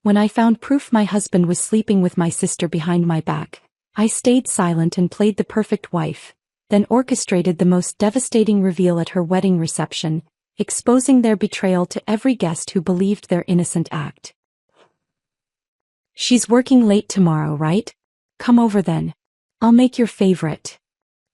When I found proof my husband was sleeping with my sister behind my back, I stayed silent and played the perfect wife, then orchestrated the most devastating reveal at her wedding reception, exposing their betrayal to every guest who believed their innocent act. "She's working late tomorrow, right? Come over then. I'll make your favorite."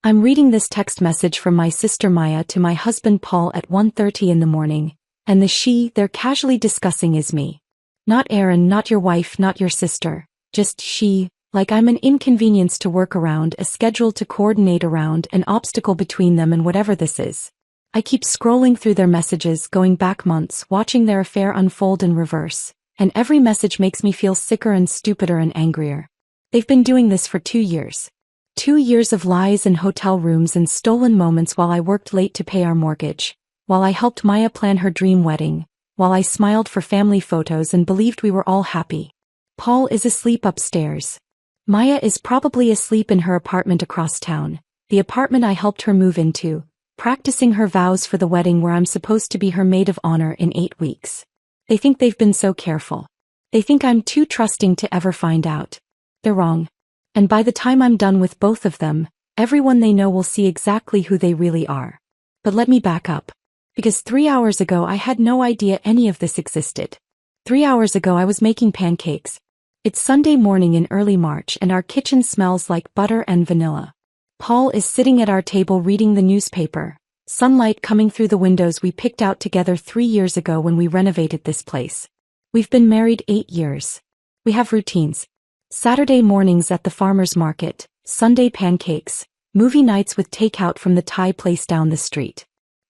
I'm reading this text message from my sister Maya to my husband Paul at 1:30 in the morning, and the she they're casually discussing is me. Not Erin, not your wife, not your sister, just she, like I'm an inconvenience to work around, a schedule to coordinate around, an obstacle between them and whatever this is. I keep scrolling through their messages, going back months, watching their affair unfold in reverse, and every message makes me feel sicker and stupider and angrier. They've been doing this for 2 years. 2 years of lies and hotel rooms and stolen moments while I worked late to pay our mortgage, while I helped Maya plan her dream wedding, while I smiled for family photos and believed we were all happy. Paul is asleep upstairs. Maya is probably asleep in her apartment across town, the apartment I helped her move into, practicing her vows for the wedding where I'm supposed to be her maid of honor in 8 weeks. They think they've been so careful. They think I'm too trusting to ever find out. They're wrong. And by the time I'm done with both of them, everyone they know will see exactly who they really are. But let me back up. Because 3 hours ago I had no idea any of this existed. 3 hours ago I was making pancakes. It's Sunday morning in early March and our kitchen smells like butter and vanilla. Paul is sitting at our table reading the newspaper, sunlight coming through the windows we picked out together 3 years ago when we renovated this place. We've been married 8 years. We have routines. Saturday mornings at the farmer's market, Sunday pancakes, movie nights with takeout from the Thai place down the street.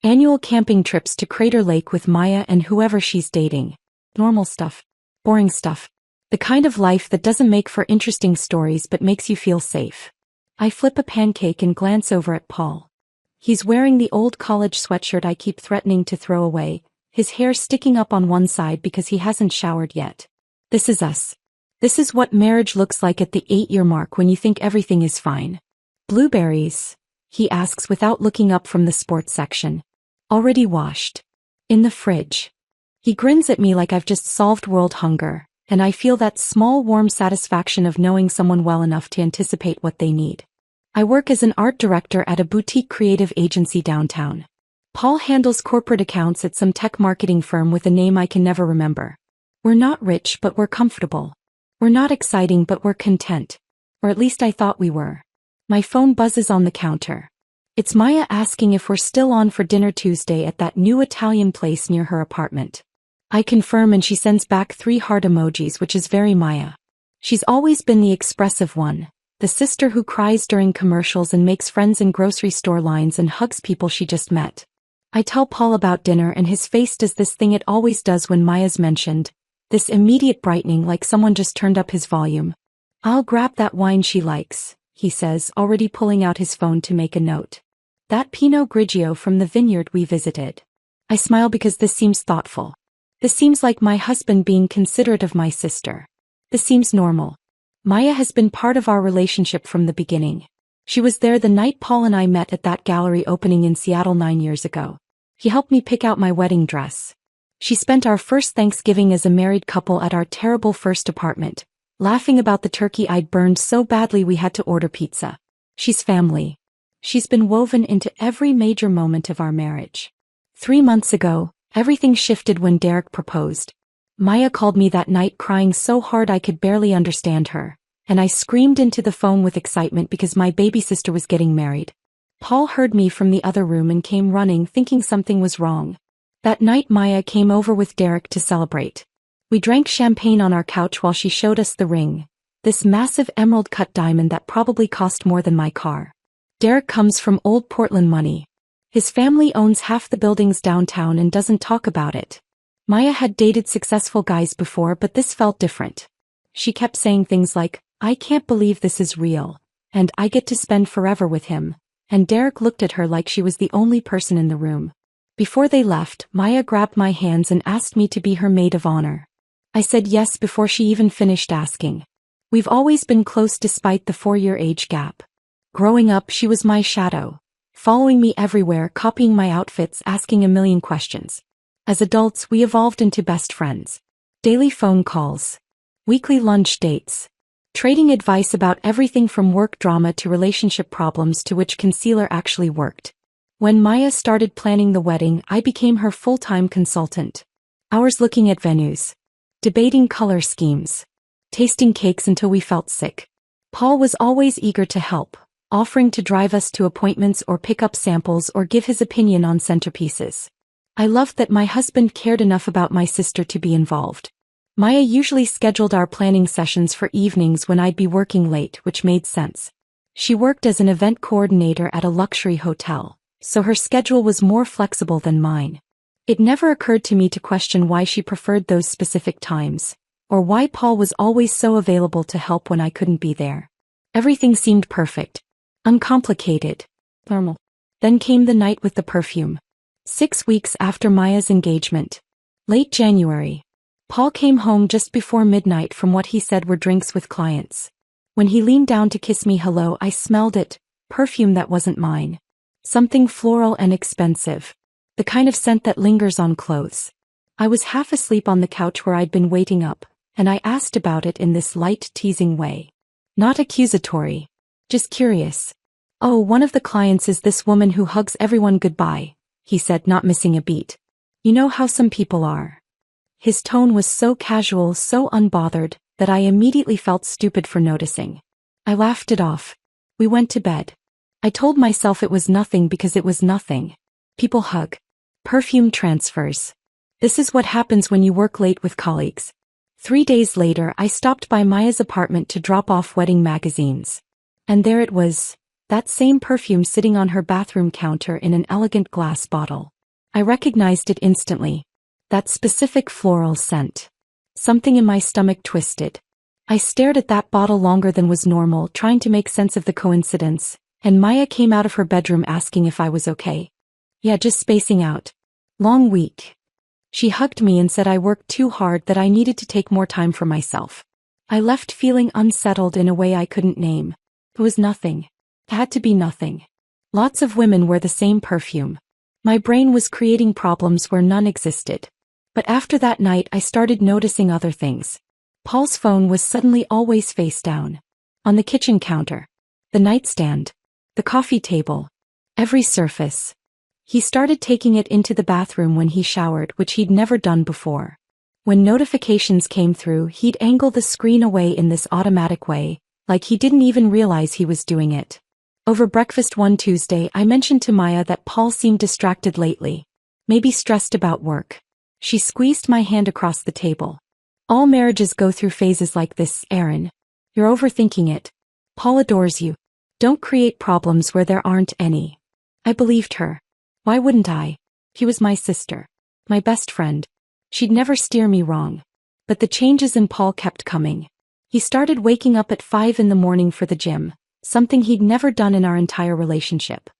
Annual camping trips to Crater Lake with Maya and whoever she's dating. Normal stuff. Boring stuff. The kind of life that doesn't make for interesting stories but makes you feel safe. I flip a pancake and glance over at Paul. He's wearing the old college sweatshirt I keep threatening to throw away, his hair sticking up on one side because he hasn't showered yet. This is us. This is what marriage looks like at the 8-year mark when you think everything is fine. "Blueberries?" he asks without looking up from the sports section. "Already washed. In the fridge." He grins at me like I've just solved world hunger, and I feel that small warm satisfaction of knowing someone well enough to anticipate what they need. I work as an art director at a boutique creative agency downtown. Paul handles corporate accounts at some tech marketing firm with a name I can never remember. We're not rich, but we're comfortable. We're not exciting, but we're content. Or at least I thought we were. My phone buzzes on the counter. It's Maya asking if we're still on for dinner Tuesday at that new Italian place near her apartment. I confirm and she sends back 3 heart emojis, which is very Maya. She's always been the expressive one, the sister who cries during commercials and makes friends in grocery store lines and hugs people she just met. I tell Paul about dinner and his face does this thing it always does when Maya's mentioned, this immediate brightening like someone just turned up his volume. "I'll grab that wine she likes," he says, already pulling out his phone to make a note. "That Pinot Grigio from the vineyard we visited." I smile because this seems thoughtful. This seems like my husband being considerate of my sister. This seems normal. Maya has been part of our relationship from the beginning. She was there the night Paul and I met at that gallery opening in Seattle 9 years ago. He helped me pick out my wedding dress. She spent our first Thanksgiving as a married couple at our terrible first apartment, laughing about the turkey I'd burned so badly we had to order pizza. She's family. She's been woven into every major moment of our marriage. 3 months ago, everything shifted when Derek proposed. Maya called me that night crying so hard I could barely understand her, and I screamed into the phone with excitement because my baby sister was getting married. Paul heard me from the other room and came running thinking something was wrong. That night Maya came over with Derek to celebrate. We drank champagne on our couch while she showed us the ring, this massive emerald-cut diamond that probably cost more than my car. Derek comes from old Portland money. His family owns half the buildings downtown and doesn't talk about it. Maya had dated successful guys before, but this felt different. She kept saying things like, "I can't believe this is real," and "I get to spend forever with him," and Derek looked at her like she was the only person in the room. Before they left, Maya grabbed my hands and asked me to be her maid of honor. I said yes before she even finished asking. We've always been close despite the 4-year age gap. Growing up, she was my shadow, following me everywhere, copying my outfits, asking a million questions. As adults, we evolved into best friends. Daily phone calls, weekly lunch dates, trading advice about everything from work drama to relationship problems to which concealer actually worked. When Maya started planning the wedding, I became her full-time consultant. Hours looking at venues, debating color schemes, tasting cakes until we felt sick. Paul was always eager to help, offering to drive us to appointments or pick up samples or give his opinion on centerpieces. I loved that my husband cared enough about my sister to be involved. Maya usually scheduled our planning sessions for evenings when I'd be working late, which made sense. She worked as an event coordinator at a luxury hotel, so her schedule was more flexible than mine. It never occurred to me to question why she preferred those specific times, or why Paul was always so available to help when I couldn't be there. Everything seemed perfect, uncomplicated, normal. Then came the night with the perfume. 6 weeks after Maya's engagement. Late January. Paul came home just before midnight from what he said were drinks with clients. When he leaned down to kiss me hello, I smelled it, perfume that wasn't mine. Something floral and expensive. The kind of scent that lingers on clothes. I was half asleep on the couch where I'd been waiting up, and I asked about it in this light, teasing way. Not accusatory. Just curious. Oh, one of the clients is this woman who hugs everyone goodbye, he said, not missing a beat. You know how some people are. His tone was so casual, so unbothered, that I immediately felt stupid for noticing. I laughed it off. We went to bed. I told myself it was nothing because it was nothing. People hug. Perfume transfers. This is what happens when you work late with colleagues. 3 days later, I stopped by Maya's apartment to drop off wedding magazines. And there it was, that same perfume sitting on her bathroom counter in an elegant glass bottle. I recognized it instantly. That specific floral scent. Something in my stomach twisted. I stared at that bottle longer than was normal, trying to make sense of the coincidence, and Maya came out of her bedroom asking if I was okay. Yeah, just spacing out. Long week. She hugged me and said I worked too hard, that I needed to take more time for myself. I left feeling unsettled in a way I couldn't name. It was nothing. It had to be nothing. Lots of women wear the same perfume. My brain was creating problems where none existed. But after that night I started noticing other things. Paul's phone was suddenly always face down. On the kitchen counter. The nightstand. The coffee table. Every surface. He started taking it into the bathroom when he showered, which he'd never done before. When notifications came through, he'd angle the screen away in this automatic way, like he didn't even realize he was doing it. Over breakfast one Tuesday, I mentioned to Maya that Paul seemed distracted lately. Maybe stressed about work. She squeezed my hand across the table. All marriages go through phases like this, Aaron. You're overthinking it. Paul adores you. Don't create problems where there aren't any. I believed her. Why wouldn't I? He was my sister. My best friend. She'd never steer me wrong. But the changes in Paul kept coming. He started waking up at 5 in the morning for the gym, something he'd never done in our entire relationship.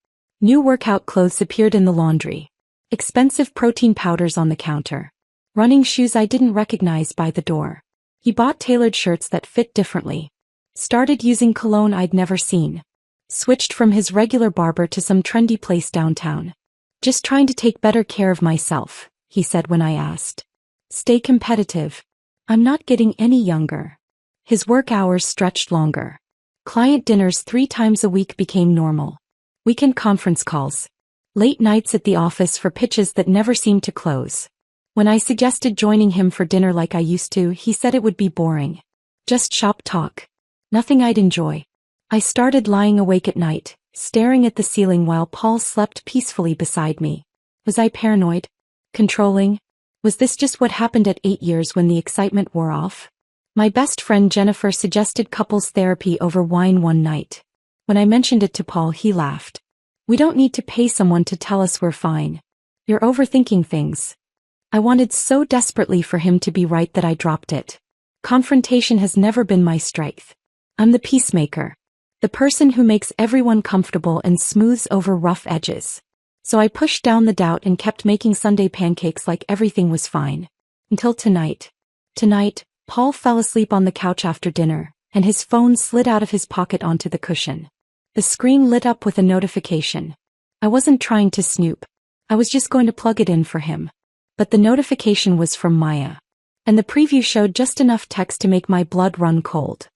New workout clothes appeared in the laundry. Expensive protein powders on the counter. Running shoes I didn't recognize by the door. He bought tailored shirts that fit differently. Started using cologne I'd never seen. Switched from his regular barber to some trendy place downtown. Just trying to take better care of myself, he said when I asked. Stay competitive. I'm not getting any younger. His work hours stretched longer. Client dinners 3 times a week became normal. Weekend conference calls. Late nights at the office for pitches that never seemed to close. When I suggested joining him for dinner like I used to, he said it would be boring. Just shop talk. Nothing I'd enjoy. I started lying awake at night, staring at the ceiling while Paul slept peacefully beside me. Was I paranoid? Controlling? Was this just what happened at 8 years when the excitement wore off? My best friend Jennifer suggested couples therapy over wine one night. When I mentioned it to Paul, he laughed. We don't need to pay someone to tell us we're fine. You're overthinking things. I wanted so desperately for him to be right that I dropped it. Confrontation has never been my strength. I'm the peacemaker. The person who makes everyone comfortable and smooths over rough edges. So I pushed down the doubt and kept making Sunday pancakes like everything was fine. Until tonight. Tonight, Paul fell asleep on the couch after dinner, and his phone slid out of his pocket onto the cushion. The screen lit up with a notification. I wasn't trying to snoop. I was just going to plug it in for him. But the notification was from Maya. and the preview showed just enough text to make my blood run cold.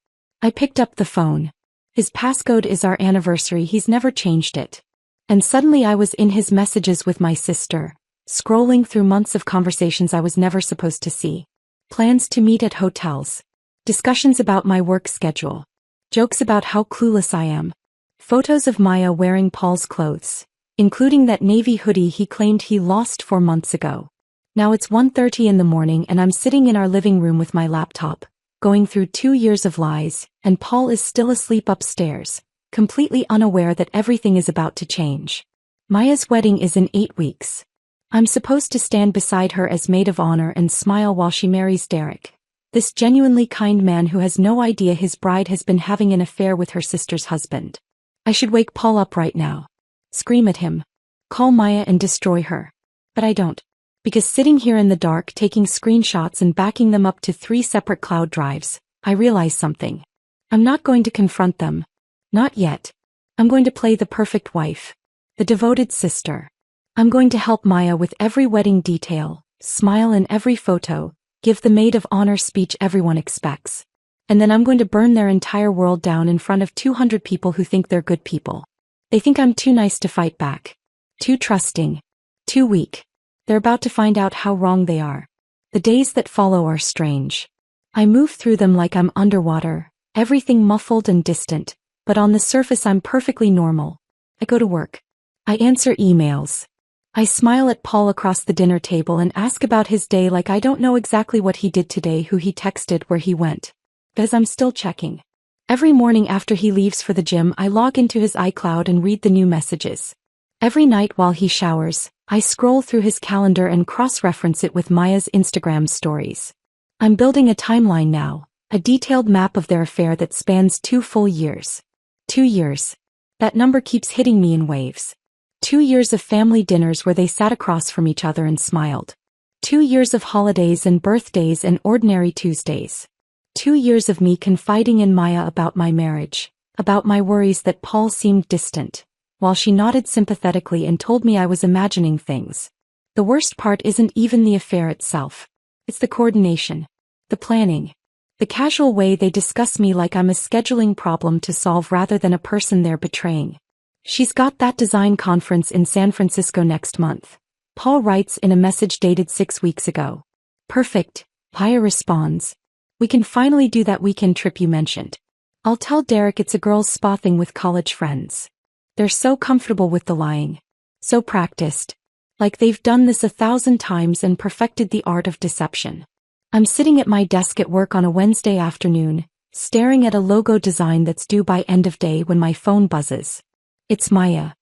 I picked up the phone. His passcode is our anniversary, he's never changed it. And suddenly I was in his messages with my sister, scrolling through months of conversations I was never supposed to see. Plans to meet at hotels. Discussions about my work schedule. Jokes about how clueless I am. Photos of Maya wearing Paul's clothes, including that navy hoodie he claimed he lost 4 months ago. Now it's 1:30 in the morning and I'm sitting in our living room with my laptop, going through 2 years of lies, and Paul is still asleep upstairs, completely unaware that everything is about to change. Maya's wedding is in 8 weeks. I'm supposed to stand beside her as maid of honor and smile while she marries Derek, this genuinely kind man who has no idea his bride has been having an affair with her sister's husband. I should wake Paul up right now. Scream at him. Call Maya and destroy her. But I don't. Because sitting here in the dark taking screenshots and backing them up to 3 separate cloud drives, I realize something. I'm not going to confront them. Not yet. I'm going to play the perfect wife. The devoted sister. I'm going to help Maya with every wedding detail, smile in every photo, give the maid of honor speech everyone expects. And then I'm going to burn their entire world down in front of 200 people who think they're good people. They think I'm too nice to fight back. Too trusting. Too weak. They're about to find out how wrong they are. The days that follow are strange. I move through them like I'm underwater, everything muffled and distant, but on the surface I'm perfectly normal. I go to work. I answer emails. I smile at Paul across the dinner table and ask about his day like I don't know exactly what he did today, who he texted, where he went. Because I'm still checking. Every morning after he leaves for the gym, I log into his iCloud and read the new messages. Every night while he showers, I scroll through his calendar and cross-reference it with Maya's Instagram stories. I'm building a timeline now, a detailed map of their affair that spans 2 full years. 2 years. That number keeps hitting me in waves. 2 years of family dinners where they sat across from each other and smiled. 2 years of holidays and birthdays and ordinary Tuesdays. 2 years of me confiding in Maya about my marriage, about my worries that Paul seemed distant, while she nodded sympathetically and told me I was imagining things. The worst part isn't even the affair itself. It's the coordination. The planning. The casual way they discuss me like I'm a scheduling problem to solve rather than a person they're betraying. She's got that design conference in San Francisco next month. Paul writes in a message dated 6 weeks ago. Perfect, Maya responds. We can finally do that weekend trip you mentioned. I'll tell Derek it's a girls' spa thing with college friends. They're so comfortable with the lying. So practiced. Like they've done this 1,000 times and perfected the art of deception. I'm sitting at my desk at work on a Wednesday afternoon, staring at a logo design that's due by end of day when my phone buzzes. It's Maya.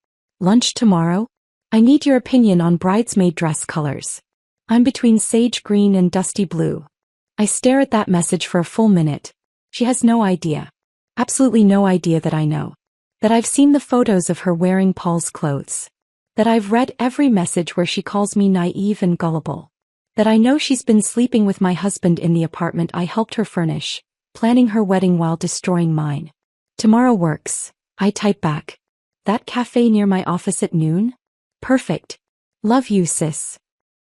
Lunch tomorrow? I need your opinion on bridesmaid dress colors. I'm between sage green and dusty blue. I stare at that message for a full minute. She has no idea. Absolutely no idea that I know. That I've seen the photos of her wearing Paul's clothes. That I've read every message where she calls me naive and gullible. That I know she's been sleeping with my husband in the apartment I helped her furnish, planning her wedding while destroying mine. Tomorrow works, I type back. That cafe near my office at noon? Perfect. Love you, sis.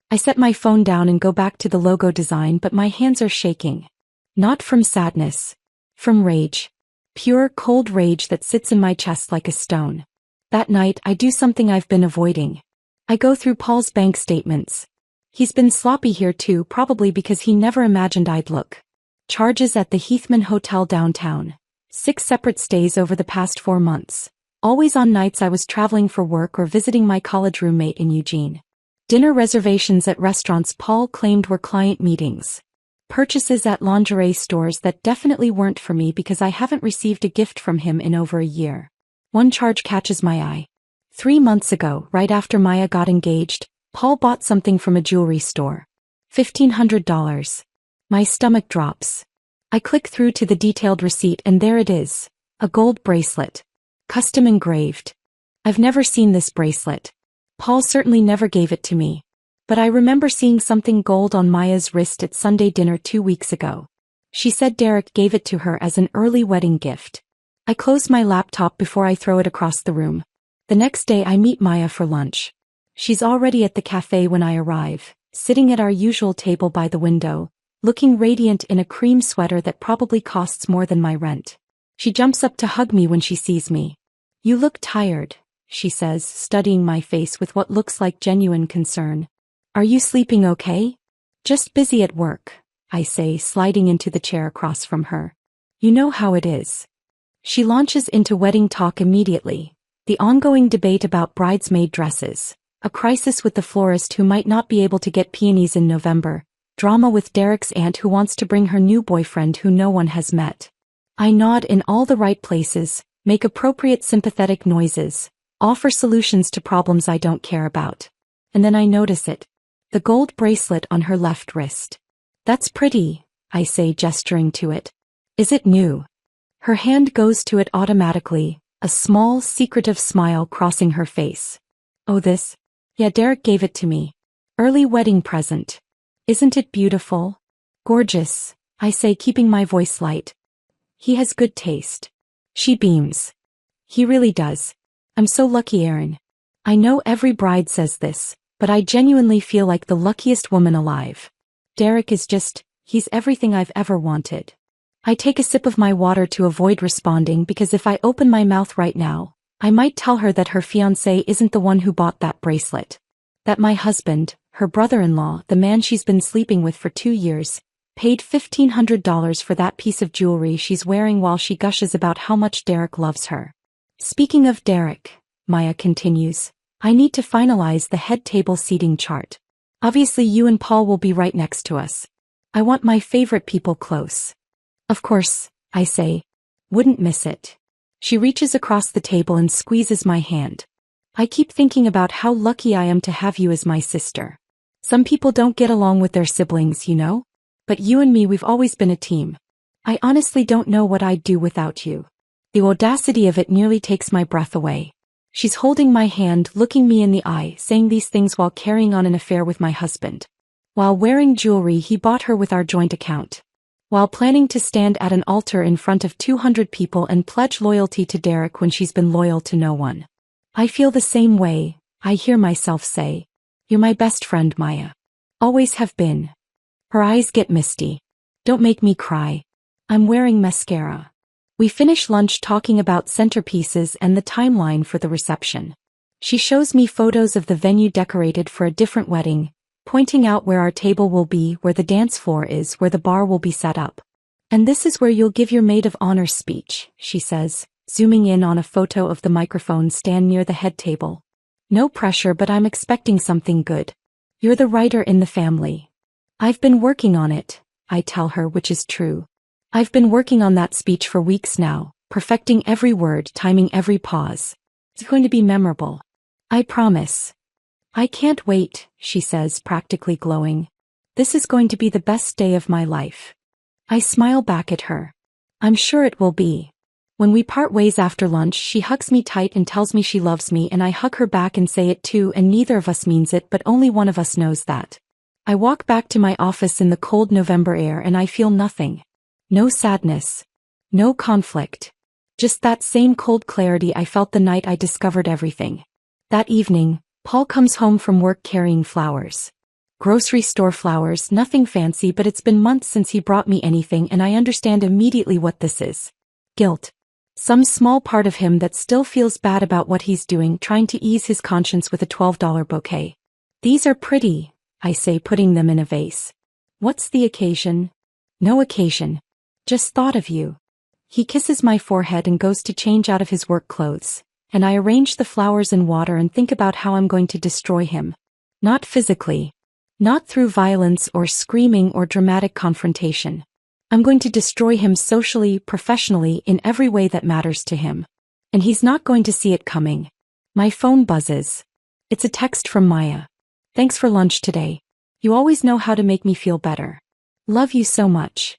I set my phone down and go back to the logo design, but my hands are shaking. Not from sadness. From rage. Pure, cold rage that sits in my chest like a stone. That night, I do something I've been avoiding. I go through Paul's bank statements. He's been sloppy here too, probably because he never imagined I'd look. Charges at the Heathman Hotel downtown. 6 separate stays over the past 4 months. Always on nights I was traveling for work or visiting my college roommate in Eugene. Dinner reservations at restaurants Paul claimed were client meetings. Purchases at lingerie stores that definitely weren't for me because I haven't received a gift from him in over a year. One charge catches my eye. 3 months ago, right after Maya got engaged, Paul bought something from a jewelry store. $1,500. My stomach drops. I click through to the detailed receipt and there it is. A gold bracelet. Custom engraved. I've never seen this bracelet. Paul certainly never gave it to me. But I remember seeing something gold on Maya's wrist at Sunday dinner 2 weeks ago. She said Derek gave it to her as an early wedding gift. I close my laptop before I throw it across the room. The next day I meet Maya for lunch. She's already at the cafe when I arrive, sitting at our usual table by the window, looking radiant in a cream sweater that probably costs more than my rent. She jumps up to hug me when she sees me. "You look tired," she says, studying my face with what looks like genuine concern. "Are you sleeping okay?" "Just busy at work," I say, sliding into the chair across from her. "You know how it is." She launches into wedding talk immediately. The ongoing debate about bridesmaid dresses, a crisis with the florist who might not be able to get peonies in November, drama with Derek's aunt who wants to bring her new boyfriend who no one has met. I nod in all the right places, make appropriate sympathetic noises, offer solutions to problems I don't care about. And then I notice it. The gold bracelet on her left wrist. "That's pretty," I say, gesturing to it. "Is it new?" Her hand goes to it automatically, a small, secretive smile crossing her face. "Oh, this? Yeah, Derek gave it to me. Early wedding present. Isn't it beautiful?" "Gorgeous," I say, keeping my voice light. "He has good taste." She beams. "He really does. I'm so lucky, Aaron." I know every bride says this, but I genuinely feel like the luckiest woman alive. Derek is he's everything I've ever wanted. I take a sip of my water to avoid responding because if I open my mouth right now, I might tell her that her fiancé isn't the one who bought that bracelet. That my husband, her brother-in-law, the man she's been sleeping with for 2 years, paid $1,500 for that piece of jewelry she's wearing while she gushes about how much Derek loves her. "Speaking of Derek," Maya continues, "I need to finalize the head table seating chart. Obviously you and Paul will be right next to us. I want my favorite people close." "Of course," I say. "Wouldn't miss it." She reaches across the table and squeezes my hand. "I keep thinking about how lucky I am to have you as my sister. Some people don't get along with their siblings, you know? But you and me, we've always been a team. I honestly don't know what I'd do without you." The audacity of it nearly takes my breath away. She's holding my hand, looking me in the eye, saying these things while carrying on an affair with my husband. While wearing jewelry he bought her with our joint account. While planning to stand at an altar in front of 200 people and pledge loyalty to Derek when she's been loyal to no one. "I feel the same way," I hear myself say. "You're my best friend, Maya. Always have been." Her eyes get misty. "Don't make me cry. I'm wearing mascara." We finish lunch talking about centerpieces and the timeline for the reception. She shows me photos of the venue decorated for a different wedding, pointing out where our table will be, where the dance floor is, where the bar will be set up. "And this is where you'll give your maid of honor speech," she says, zooming in on a photo of the microphone stand near the head table. "No pressure, but I'm expecting something good. You're the writer in the family." "I've been working on it," I tell her, which is true. I've been working on that speech for weeks now, perfecting every word, timing every pause. It's going to be memorable. I promise. "I can't wait," she says, practically glowing. "This is going to be the best day of my life." I smile back at her. "I'm sure it will be." When we part ways after lunch, she hugs me tight and tells me she loves me, and I hug her back and say it too, and neither of us means it, but only one of us knows that. I walk back to my office in the cold November air and I feel nothing. No sadness. No conflict. Just that same cold clarity I felt the night I discovered everything. That evening, Paul comes home from work carrying flowers. Grocery store flowers, nothing fancy, but it's been months since he brought me anything and I understand immediately what this is. Guilt. Some small part of him that still feels bad about what he's doing, trying to ease his conscience with a $12 bouquet. "These are pretty," I say, putting them in a vase. "What's the occasion?" "No occasion. Just thought of you." He kisses my forehead and goes to change out of his work clothes, and I arrange the flowers in water and think about how I'm going to destroy him. Not physically. Not through violence or screaming or dramatic confrontation. I'm going to destroy him socially, professionally, in every way that matters to him. And he's not going to see it coming. My phone buzzes. It's a text from Maya. "Thanks for lunch today. You always know how to make me feel better. Love you so much."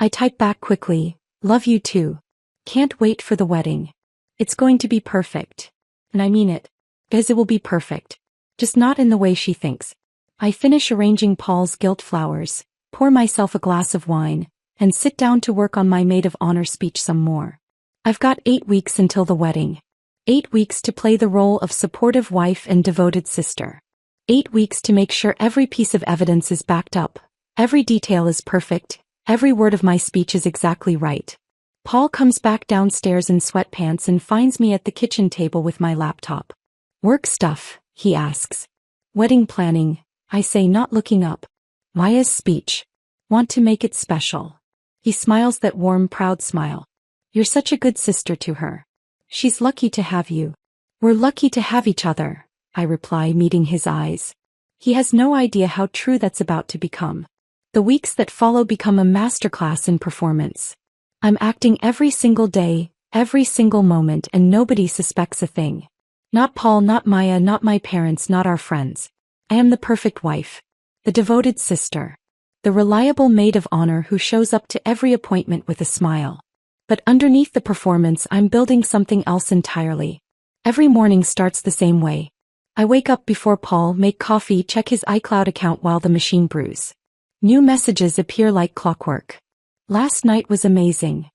I type back quickly, "Love you too. Can't wait for the wedding. It's going to be perfect." And I mean it. Because it will be perfect. Just not in the way she thinks. I finish arranging Paul's gilt flowers, pour myself a glass of wine, and sit down to work on my maid of honor speech some more. I've got 8 weeks until the wedding. 8 weeks to play the role of supportive wife and devoted sister. 8 weeks to make sure every piece of evidence is backed up, Every detail is perfect, every word of my speech is exactly right. Paul comes back downstairs in sweatpants and finds me at the kitchen table with my laptop. Work stuff, he asks. Wedding planning, I say, not looking up. Maya's speech. Want to make it special. He smiles that warm, proud smile. You're such a good sister to her. She's lucky to have you. We're lucky to have each other, I reply, meeting his eyes. He has no idea how true that's about to become. The weeks that follow become a masterclass in performance. I'm acting every single day, every single moment, and nobody suspects a thing. Not Paul, not Maya, not my parents, not our friends. I am the perfect wife. The devoted sister. The reliable maid of honor who shows up to every appointment with a smile. But underneath the performance, I'm building something else entirely. Every morning starts the same way. I wake up before Paul, make coffee, check his iCloud account while the machine brews. New messages appear like clockwork. Last night was amazing.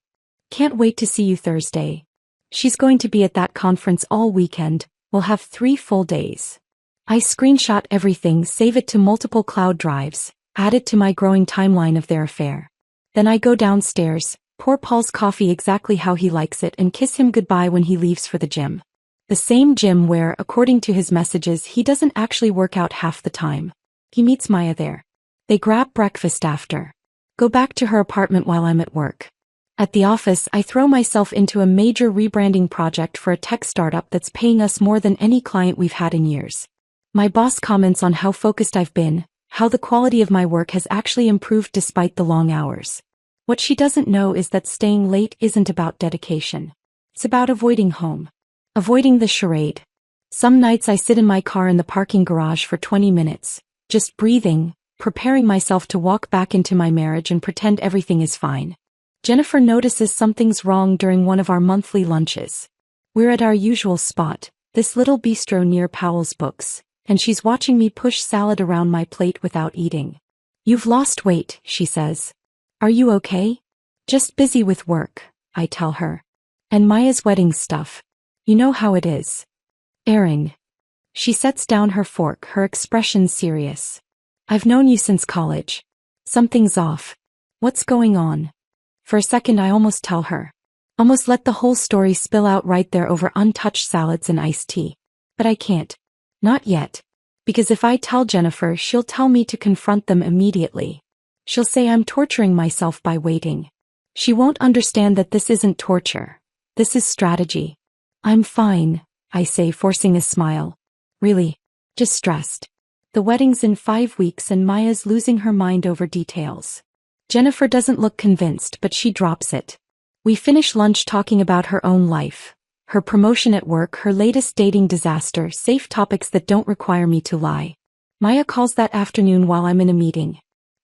Can't wait to see you Thursday. She's going to be at that conference all weekend. We'll have 3 full days. I screenshot everything, save it to multiple cloud drives, add it to my growing timeline of their affair. Then I go downstairs, pour Paul's coffee exactly how he likes it, and kiss him goodbye when he leaves for the gym. The same gym where, according to his messages, he doesn't actually work out half the time. He meets Maya there. They grab breakfast after. Go back to her apartment while I'm at work. At the office, I throw myself into a major rebranding project for a tech startup that's paying us more than any client we've had in years. My boss comments on how focused I've been, how the quality of my work has actually improved despite the long hours. What she doesn't know is that staying late isn't about dedication. It's about avoiding home. Avoiding the charade. Some nights I sit in my car in the parking garage for 20 minutes, just breathing, preparing myself to walk back into my marriage and pretend everything is fine. Jennifer notices something's wrong during one of our monthly lunches. We're at our usual spot, this little bistro near Powell's Books, and she's watching me push salad around my plate without eating. You've lost weight, she says. Are you okay? Just busy with work, I tell her. And Maya's wedding stuff. You know how it is. Erin. She sets down her fork, her expression serious. I've known you since college. Something's off. What's going on? For a second I almost tell her. Almost let the whole story spill out right there over untouched salads and iced tea. But I can't. Not yet. Because if I tell Jennifer, she'll tell me to confront them immediately. She'll say I'm torturing myself by waiting. She won't understand that this isn't torture. This is strategy. I'm fine, I say, forcing a smile. Really? Just stressed. The wedding's in 5 weeks and Maya's losing her mind over details. Jennifer doesn't look convinced, but she drops it. We finish lunch talking about her own life, her promotion at work, her latest dating disaster, safe topics that don't require me to lie. Maya calls that afternoon while I'm in a meeting.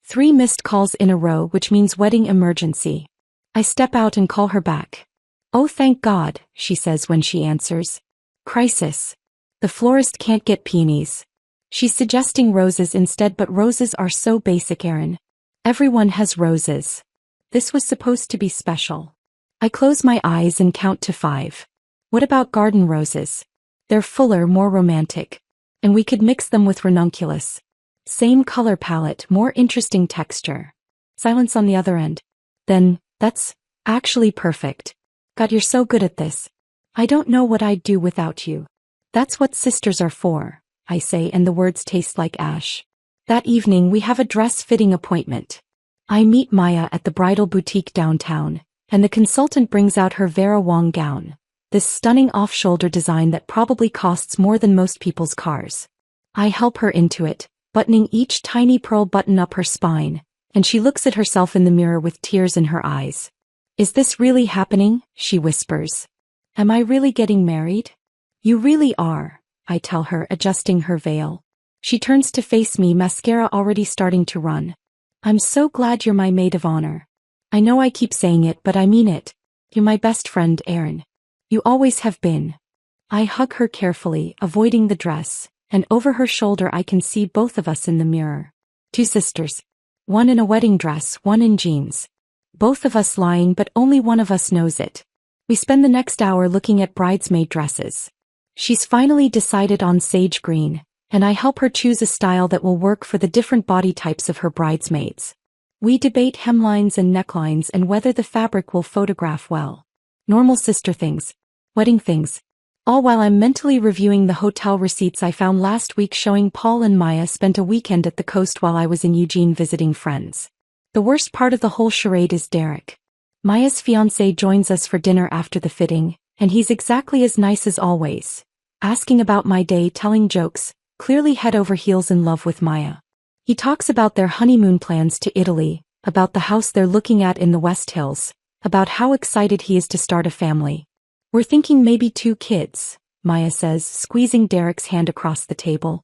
3 missed calls in a row, which means wedding emergency. I step out and call her back. Oh, thank God, she says when she answers. Crisis. The florist can't get peonies. She's suggesting roses instead, but roses are so basic, Erin. Everyone has roses. This was supposed to be special. I close my eyes and count to 5. What about garden roses? They're fuller, more romantic. And we could mix them with ranunculus. Same color palette, more interesting texture. Silence on the other end. Then, that's actually perfect. God, you're so good at this. I don't know what I'd do without you. That's what sisters are for, I say, and the words taste like ash. That evening we have a dress-fitting appointment. I meet Maya at the bridal boutique downtown, and the consultant brings out her Vera Wang gown, this stunning off-shoulder design that probably costs more than most people's cars. I help her into it, buttoning each tiny pearl button up her spine, and she looks at herself in the mirror with tears in her eyes. Is this really happening? She whispers. Am I really getting married? You really are, I tell her, adjusting her veil. She turns to face me, mascara already starting to run. I'm so glad you're my maid of honor. I know I keep saying it, but I mean it. You're my best friend, Erin. You always have been. I hug her carefully, avoiding the dress, and over her shoulder I can see both of us in the mirror. 2 sisters. One in a wedding dress, one in jeans. Both of us lying, but only one of us knows it. We spend the next hour looking at bridesmaid dresses. She's finally decided on sage green, and I help her choose a style that will work for the different body types of her bridesmaids. We debate hemlines and necklines and whether the fabric will photograph well. Normal sister things. Wedding things. All while I'm mentally reviewing the hotel receipts I found last week showing Paul and Maya spent a weekend at the coast while I was in Eugene visiting friends. The worst part of the whole charade is Derek. Maya's fiancé joins us for dinner after the fitting, and he's exactly as nice as always. Asking about my day, telling jokes, clearly head over heels in love with Maya. He talks about their honeymoon plans to Italy, about the house they're looking at in the West Hills, about how excited he is to start a family. We're thinking maybe 2 kids, Maya says, squeezing Derek's hand across the table.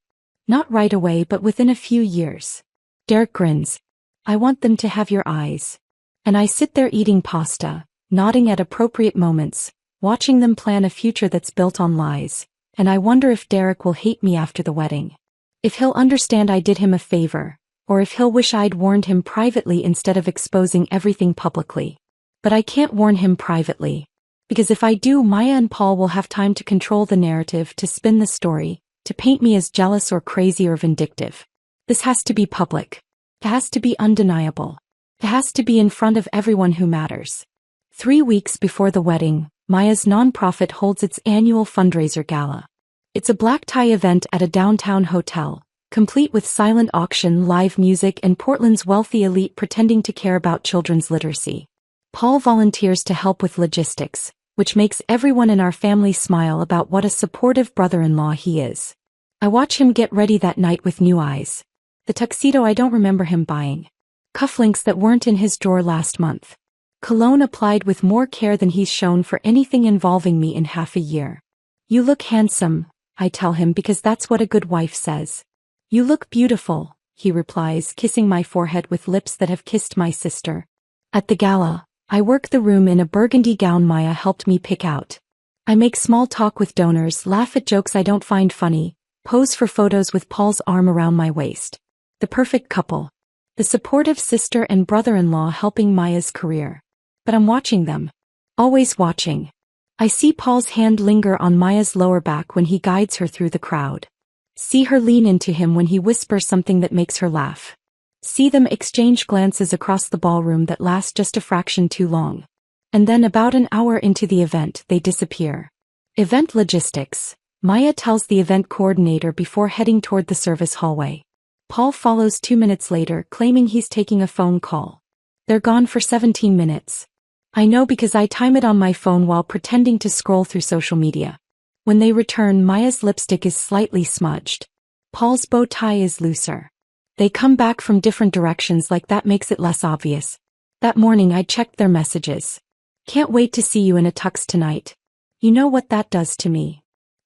Not right away, but within a few years. Derek grins. I want them to have your eyes. And I sit there eating pasta, nodding at appropriate moments, watching them plan a future that's built on lies, and I wonder if Derek will hate me after the wedding. If he'll understand I did him a favor, or if he'll wish I'd warned him privately instead of exposing everything publicly. But I can't warn him privately. Because if I do, Maya and Paul will have time to control the narrative, to spin the story, to paint me as jealous or crazy or vindictive. This has to be public. It has to be undeniable. It has to be in front of everyone who matters. 3 weeks before the wedding, Maya's nonprofit holds its annual fundraiser gala. It's a black tie event at a downtown hotel, complete with silent auction, live music, and Portland's wealthy elite pretending to care about children's literacy. Paul volunteers to help with logistics, which makes everyone in our family smile about what a supportive brother-in-law he is. I watch him get ready that night with new eyes. The tuxedo I don't remember him buying. Cufflinks that weren't in his drawer last month. Cologne applied with more care than he's shown for anything involving me in half a year. You look handsome, I tell him, because that's what a good wife says. You look beautiful, he replies, kissing my forehead with lips that have kissed my sister. At the gala, I work the room in a burgundy gown Maya helped me pick out. I make small talk with donors, laugh at jokes I don't find funny, pose for photos with Paul's arm around my waist. The perfect couple. The supportive sister and brother-in-law helping Maya's career. But I'm watching them. Always watching. I see Paul's hand linger on Maya's lower back when he guides her through the crowd. See her lean into him when he whispers something that makes her laugh. See them exchange glances across the ballroom that last just a fraction too long. And then about an hour into the event, they disappear. Event logistics. Maya tells the event coordinator before heading toward the service hallway. Paul follows 2 minutes later, claiming he's taking a phone call. They're gone for 17 minutes. I know because I time it on my phone while pretending to scroll through social media. When they return, Maya's lipstick is slightly smudged. Paul's bow tie is looser. They come back from different directions, like that makes it less obvious. That morning I checked their messages. Can't wait to see you in a tux tonight. You know what that does to me.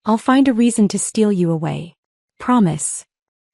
I'll find a reason to steal you away. Promise.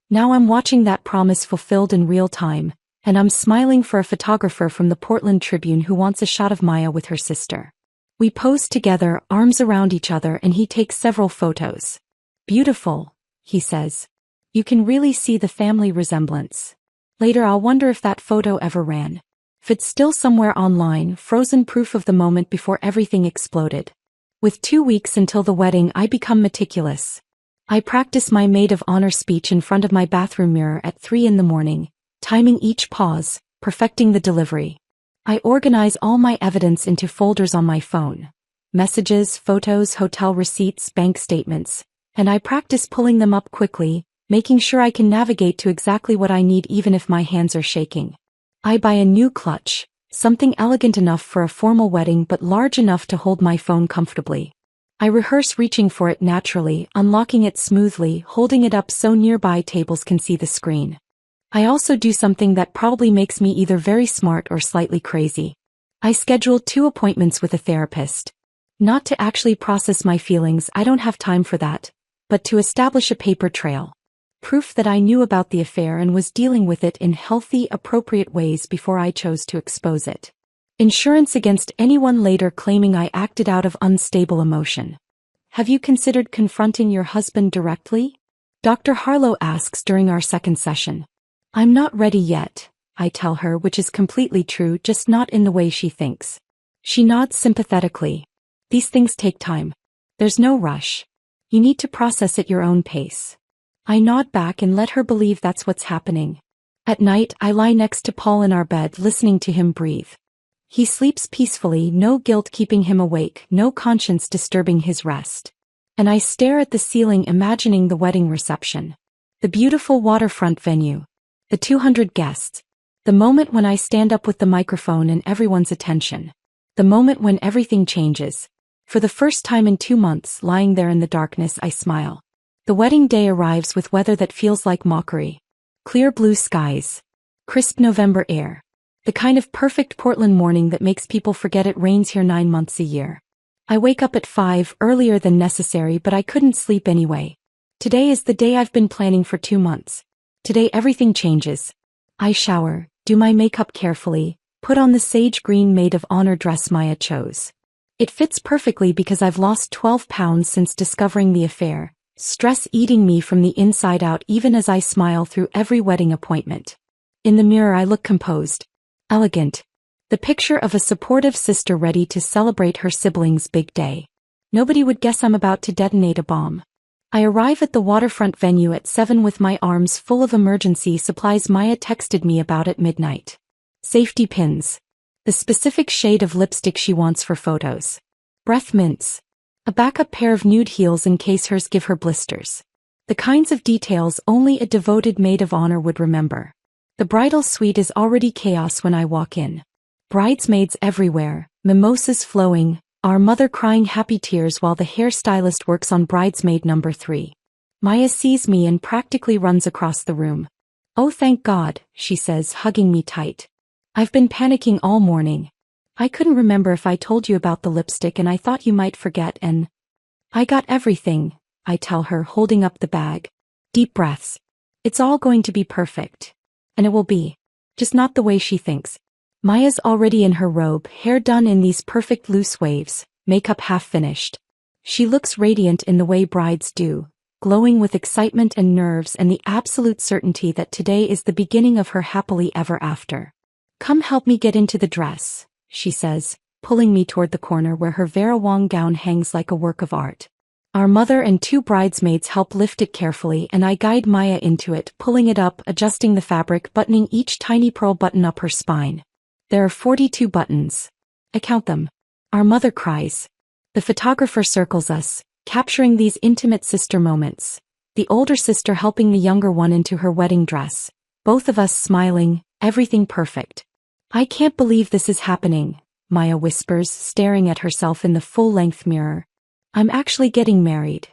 Now I'm watching that promise fulfilled in real time, and I'm smiling for a photographer from the Portland Tribune who wants a shot of Maya with her sister. We pose together, arms around each other, and he takes several photos. Beautiful, he says. You can really see the family resemblance. Later I'll wonder if that photo ever ran. If it's still somewhere online, frozen proof of the moment before everything exploded. With 2 weeks until the wedding, I become meticulous. I practice my maid of honor speech in front of my bathroom mirror at 3 in the morning, timing each pause, perfecting the delivery. I organize all my evidence into folders on my phone. Messages, photos, hotel receipts, bank statements, and I practice pulling them up quickly, making sure I can navigate to exactly what I need even if my hands are shaking. I buy a new clutch, something elegant enough for a formal wedding but large enough to hold my phone comfortably. I rehearse reaching for it naturally, unlocking it smoothly, holding it up so nearby tables can see the screen. I also do something that probably makes me either very smart or slightly crazy. I schedule 2 appointments with a therapist. Not to actually process my feelings, I don't have time for that, but to establish a paper trail. Proof that I knew about the affair and was dealing with it in healthy, appropriate ways before I chose to expose it. Insurance against anyone later claiming I acted out of unstable emotion. Have you considered confronting your husband directly? Dr. Harlow asks during our second session. I'm not ready yet, I tell her, which is completely true, just not in the way she thinks. She nods sympathetically. These things take time. There's no rush. You need to process at your own pace. I nod back and let her believe that's what's happening. At night, I lie next to Paul in our bed listening to him breathe. He sleeps peacefully, no guilt keeping him awake, no conscience disturbing his rest. And I stare at the ceiling imagining the wedding reception. The beautiful waterfront venue. The 200 guests. The moment when I stand up with the microphone and everyone's attention. The moment when everything changes. For the first time in 2 months, lying there in the darkness, I smile. The wedding day arrives with weather that feels like mockery. Clear blue skies. Crisp November air. The kind of perfect Portland morning that makes people forget it rains here 9 months a year. I wake up at 5, earlier than necessary, but I couldn't sleep anyway. Today is the day I've been planning for 2 months. Today everything changes. I shower, do my makeup carefully, put on the sage green maid of honor dress Maya chose. It fits perfectly because I've lost 12 pounds since discovering the affair, stress eating me from the inside out even as I smile through every wedding appointment. In the mirror I look composed. Elegant. The picture of a supportive sister ready to celebrate her sibling's big day. Nobody would guess I'm about to detonate a bomb. I arrive at the waterfront venue at 7 with my arms full of emergency supplies Maya texted me about at midnight. Safety pins. The specific shade of lipstick she wants for photos. Breath mints. A backup pair of nude heels in case hers give her blisters. The kinds of details only a devoted maid of honor would remember. The bridal suite is already chaos when I walk in. Bridesmaids everywhere, mimosas flowing, our mother crying happy tears while the hairstylist works on bridesmaid number 3. Maya sees me and practically runs across the room. "Oh, thank God," she says, hugging me tight. "I've been panicking all morning. I couldn't remember if I told you about the lipstick and I thought you might forget and..." "I got everything," I tell her, holding up the bag. Deep breaths. "It's all going to be perfect. And it will be. Just not the way she thinks." Maya's already in her robe, hair done in these perfect loose waves, makeup half finished. She looks radiant in the way brides do, glowing with excitement and nerves and the absolute certainty that today is the beginning of her happily ever after. "Come help me get into the dress," she says, pulling me toward the corner where her Vera Wang gown hangs like a work of art. Our mother and 2 bridesmaids help lift it carefully and I guide Maya into it, pulling it up, adjusting the fabric, buttoning each tiny pearl button up her spine. There are 42 buttons. I count them. Our mother cries. The photographer circles us, capturing these intimate sister moments. The older sister helping the younger one into her wedding dress. Both of us smiling, everything perfect. "I can't believe this is happening," Maya whispers, staring at herself in the full-length mirror. "I'm actually getting married."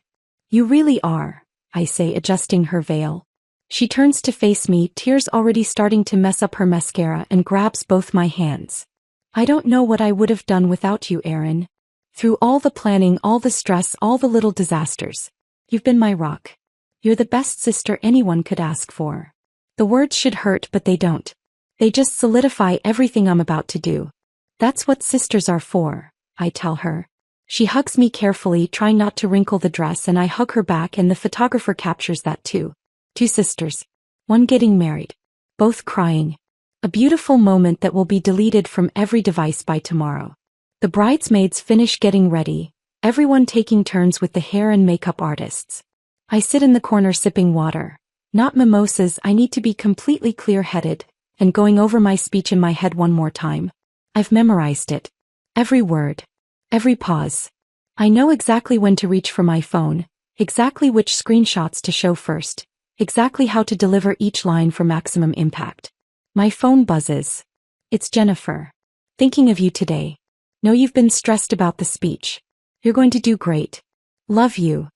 "You really are," I say, adjusting her veil. She turns to face me, tears already starting to mess up her mascara, and grabs both my hands. "I don't know what I would have done without you, Erin. Through all the planning, all the stress, all the little disasters. You've been my rock. You're the best sister anyone could ask for." The words should hurt, but they don't. They just solidify everything I'm about to do. "That's what sisters are for," I tell her. She hugs me carefully, trying not to wrinkle the dress, and I hug her back, and the photographer captures that too. 2 sisters. 1 getting married. Both crying. A beautiful moment that will be deleted from every device by tomorrow. The bridesmaids finish getting ready, everyone taking turns with the hair and makeup artists. I sit in the corner sipping water. Not mimosas, I need to be completely clear-headed, and going over my speech in my head one more time. I've memorized it. Every word. Every pause. I know exactly when to reach for my phone, exactly which screenshots to show first, exactly how to deliver each line for maximum impact. My phone buzzes. It's Jennifer. "Thinking of you today. Know you've been stressed about the speech. You're going to do great. Love you."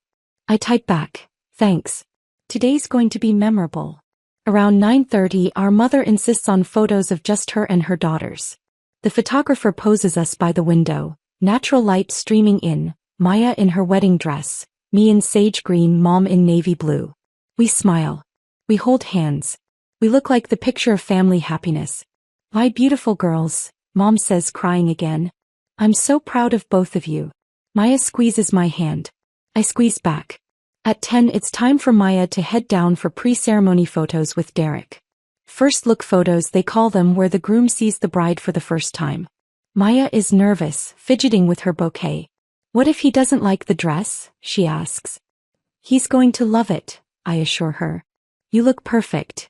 I type back, "Thanks. Today's going to be memorable." Around 9:30, our mother insists on photos of just her and her daughters. The photographer poses us by the window, natural light streaming in, Maya in her wedding dress, me in sage green, Mom in navy blue. We smile. We hold hands. We look like the picture of family happiness. "My beautiful girls," Mom says, crying again. "I'm so proud of both of you." Maya squeezes my hand. I squeeze back. At 10, it's time for Maya to head down for pre-ceremony photos with Derek. First look photos, they call them, where the groom sees the bride for the first time. Maya is nervous, fidgeting with her bouquet. "What if he doesn't like the dress?" she asks. "He's going to love it," I assure her. You look perfect.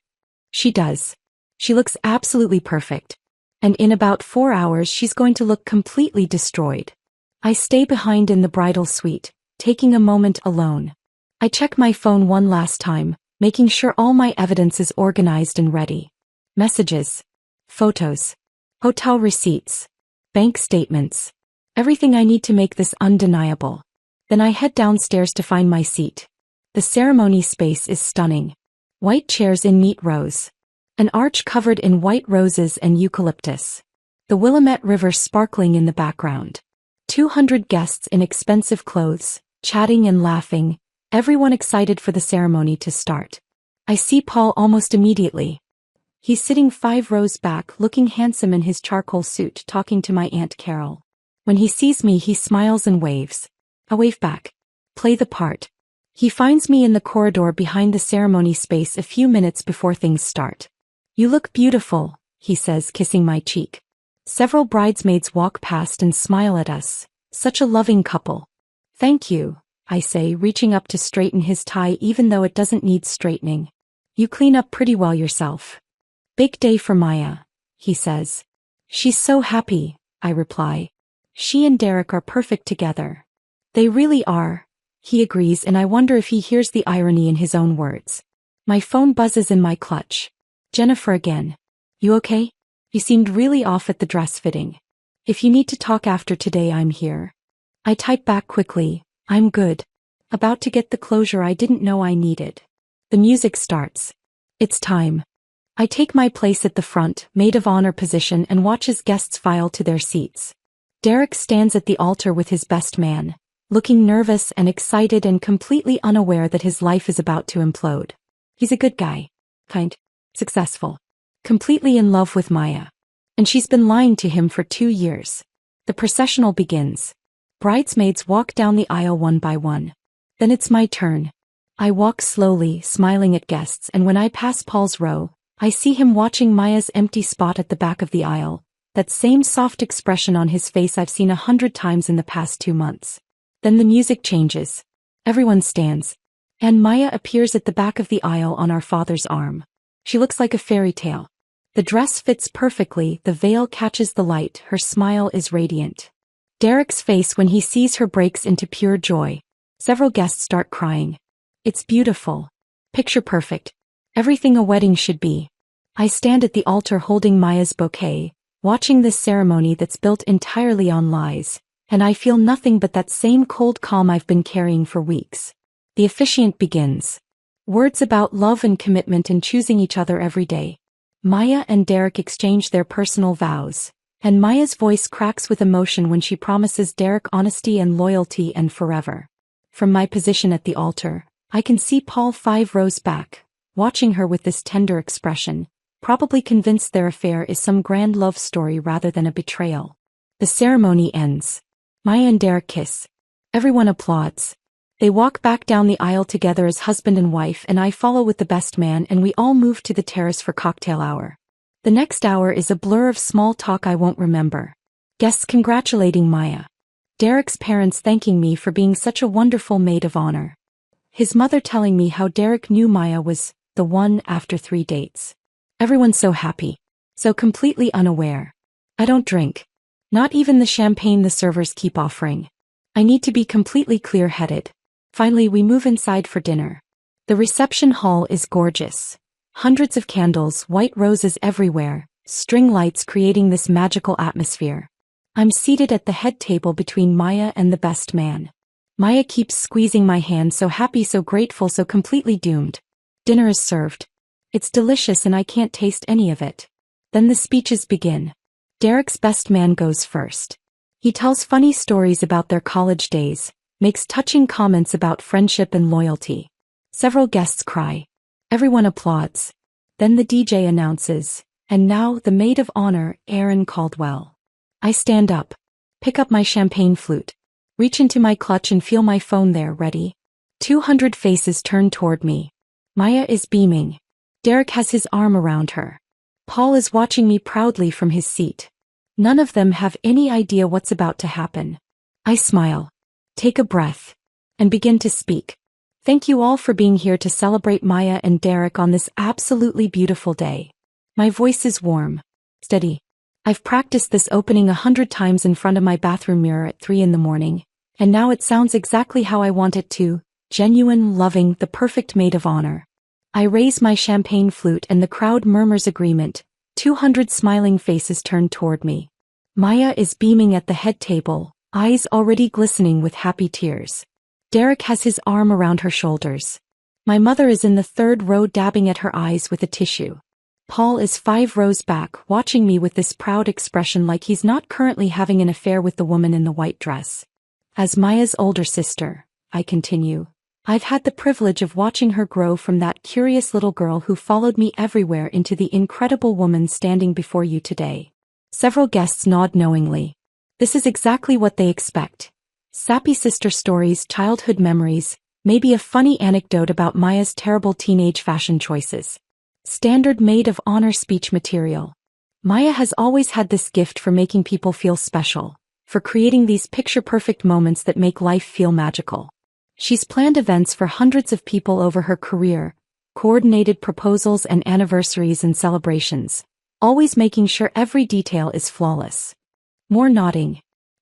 She does. She looks absolutely perfect. And in about 4 hours she's going to look completely destroyed. I stay behind in the bridal suite, taking a moment alone. I check my phone one last time, making sure all my evidence is organized and ready. Messages, photos, hotel receipts, bank statements. Everything I need to make this undeniable. Then I head downstairs to find my seat. The ceremony space is stunning. White chairs in neat rows. An arch covered in white roses and eucalyptus. The Willamette River sparkling in the background. 200 guests in expensive clothes, chatting and laughing, everyone excited for the ceremony to start. I see Paul almost immediately. He's sitting 5 rows back, looking handsome in his charcoal suit, talking to my Aunt Carol. When he sees me, he smiles and waves. I wave back. Play the part. He finds me in the corridor behind the ceremony space a few minutes before things start. You look beautiful, he says, kissing my cheek. Several bridesmaids walk past and smile at us. Such a loving couple. Thank you, I say, reaching up to straighten his tie even though it doesn't need straightening. You clean up pretty well yourself. Big day for Maya, he says. She's so happy, I reply. She and Derek are perfect together. They really are, he agrees, and I wonder if he hears the irony in his own words. My phone buzzes in my clutch. Jennifer again. You okay? You seemed really off at the dress fitting. If you need to talk after today, I'm here. I type back quickly, I'm good. About to get the closure I didn't know I needed. The music starts. It's time. I take my place at the front, maid of honor position, and watch as guests file to their seats. Derek stands at the altar with his best man, looking nervous and excited and completely unaware that his life is about to implode. He's a good guy. Kind. Successful. Completely in love with Maya. And she's been lying to him for 2 years. The processional begins. Bridesmaids walk down the aisle one by one. Then it's my turn. I walk slowly, smiling at guests, and when I pass Paul's row, I see him watching Maya's empty spot at the back of the aisle, that same soft expression on his face I've seen 100 times in the past 2 months. Then the music changes. Everyone stands. And Maya appears at the back of the aisle on our father's arm. She looks like a fairy tale. The dress fits perfectly, the veil catches the light, her smile is radiant. Derek's face when he sees her breaks into pure joy. Several guests start crying. It's beautiful. Picture perfect. Everything a wedding should be. I stand at the altar holding Maya's bouquet, watching this ceremony that's built entirely on lies, and I feel nothing but that same cold calm I've been carrying for weeks. The officiant begins. Words about love and commitment and choosing each other every day. Maya and Derek exchange their personal vows, and Maya's voice cracks with emotion when she promises Derek honesty and loyalty and forever. From my position at the altar, I can see Paul 5 rows back, watching her with this tender expression, probably convinced their affair is some grand love story rather than a betrayal. The ceremony ends. Maya and Derek kiss. Everyone applauds. They walk back down the aisle together as husband and wife, and I follow with the best man, and we all move to the terrace for cocktail hour. The next hour is a blur of small talk I won't remember. Guests congratulating Maya. Derek's parents thanking me for being such a wonderful maid of honor. His mother telling me how Derek knew Maya was the one after 3 dates. Everyone's so happy. So completely unaware. I don't drink. Not even the champagne the servers keep offering. I need to be completely clear-headed. Finally, we move inside for dinner. The reception hall is gorgeous. Hundreds of candles, white roses everywhere, string lights creating this magical atmosphere. I'm seated at the head table between Maya and the best man. Maya keeps squeezing my hand, so happy, so grateful, so completely doomed. Dinner is served. It's delicious and I can't taste any of it. Then the speeches begin. Derek's best man goes first. He tells funny stories about their college days, makes touching comments about friendship and loyalty. Several guests cry. Everyone applauds. Then the DJ announces, and now the maid of honor, Erin Caldwell. I stand up, pick up my champagne flute, reach into my clutch and feel my phone there ready. 200 faces turn toward me. Maya is beaming. Derek has his arm around her. Paul is watching me proudly from his seat. None of them have any idea what's about to happen. I smile, take a breath, and begin to speak. Thank you all for being here to celebrate Maya and Derek on this absolutely beautiful day. My voice is warm, steady. I've practiced this opening 100 times in front of my bathroom mirror at 3 in the morning, and now it sounds exactly how I want it to, genuine, loving, the perfect maid of honor. I raise my champagne flute and the crowd murmurs agreement. 200 smiling faces turn toward me. Maya is beaming at the head table, eyes already glistening with happy tears. Derek has his arm around her shoulders. My mother is in the third row dabbing at her eyes with a tissue. Paul is 5 rows back, watching me with this proud expression like he's not currently having an affair with the woman in the white dress. As Maya's older sister, I continue, I've had the privilege of watching her grow from that curious little girl who followed me everywhere into the incredible woman standing before you today. Several guests nod knowingly. This is exactly what they expect. Sappy sister stories, childhood memories, maybe a funny anecdote about Maya's terrible teenage fashion choices. Standard maid of honor speech material. Maya has always had this gift for making people feel special, for creating these picture-perfect moments that make life feel magical. She's planned events for hundreds of people over her career, coordinated proposals and anniversaries and celebrations, always making sure every detail is flawless. More nodding.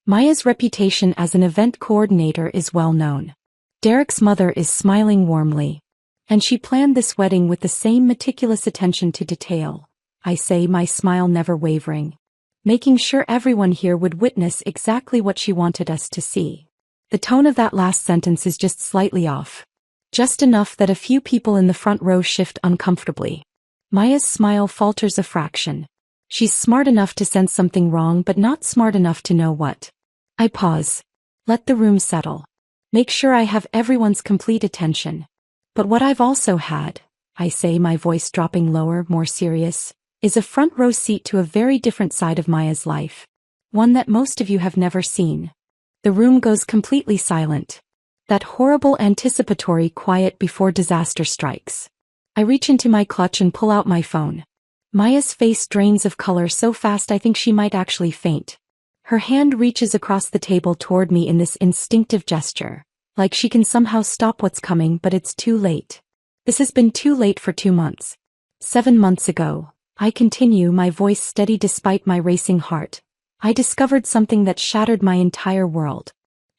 Maya's reputation as an event coordinator is well known. Derek's mother is smiling warmly. And she planned this wedding with the same meticulous attention to detail, I say, my smile never wavering. Making sure everyone here would witness exactly what she wanted us to see. The tone of that last sentence is just slightly off. Just enough that a few people in the front row shift uncomfortably. Maya's smile falters a fraction. She's smart enough to sense something wrong but not smart enough to know what. I pause. Let the room settle. Make sure I have everyone's complete attention. But what I've also had, I say, my voice dropping lower, more serious, is a front row seat to a very different side of Maya's life. One that most of you have never seen. The room goes completely silent. That horrible anticipatory quiet before disaster strikes. I reach into my clutch and pull out my phone. Maya's face drains of color so fast I think she might actually faint. Her hand reaches across the table toward me in this instinctive gesture, like she can somehow stop what's coming, but it's too late. This has been too late for 2 months. 7 months ago, I continue, my voice steady despite my racing heart. I discovered something that shattered my entire world.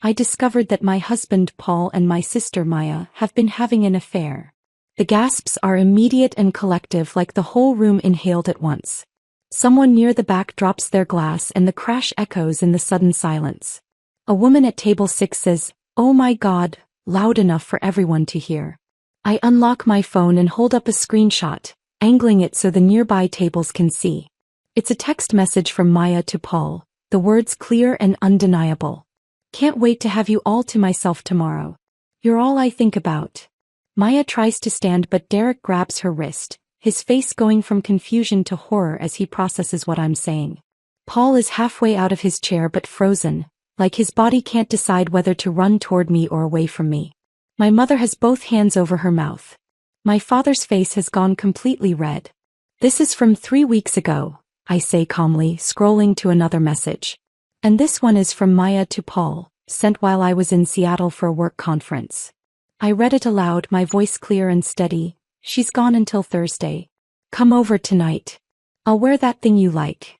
I discovered that my husband Paul and my sister Maya have been having an affair. The gasps are immediate and collective, like the whole room inhaled at once. Someone near the back drops their glass and the crash echoes in the sudden silence. A woman at table 6 says, "Oh my God," loud enough for everyone to hear. I unlock my phone and hold up a screenshot, angling it so the nearby tables can see. It's a text message from Maya to Paul, the words clear and undeniable. "Can't wait to have you all to myself tomorrow. You're all I think about." Maya tries to stand but Derek grabs her wrist, his face going from confusion to horror as he processes what I'm saying. Paul is halfway out of his chair but frozen, like his body can't decide whether to run toward me or away from me. My mother has both hands over her mouth. My father's face has gone completely red. "This is from 3 weeks ago," I say calmly, scrolling to another message. "And this one is from Maya to Paul, sent while I was in Seattle for a work conference." I read it aloud, my voice clear and steady. "She's gone until Thursday. Come over tonight. I'll wear that thing you like."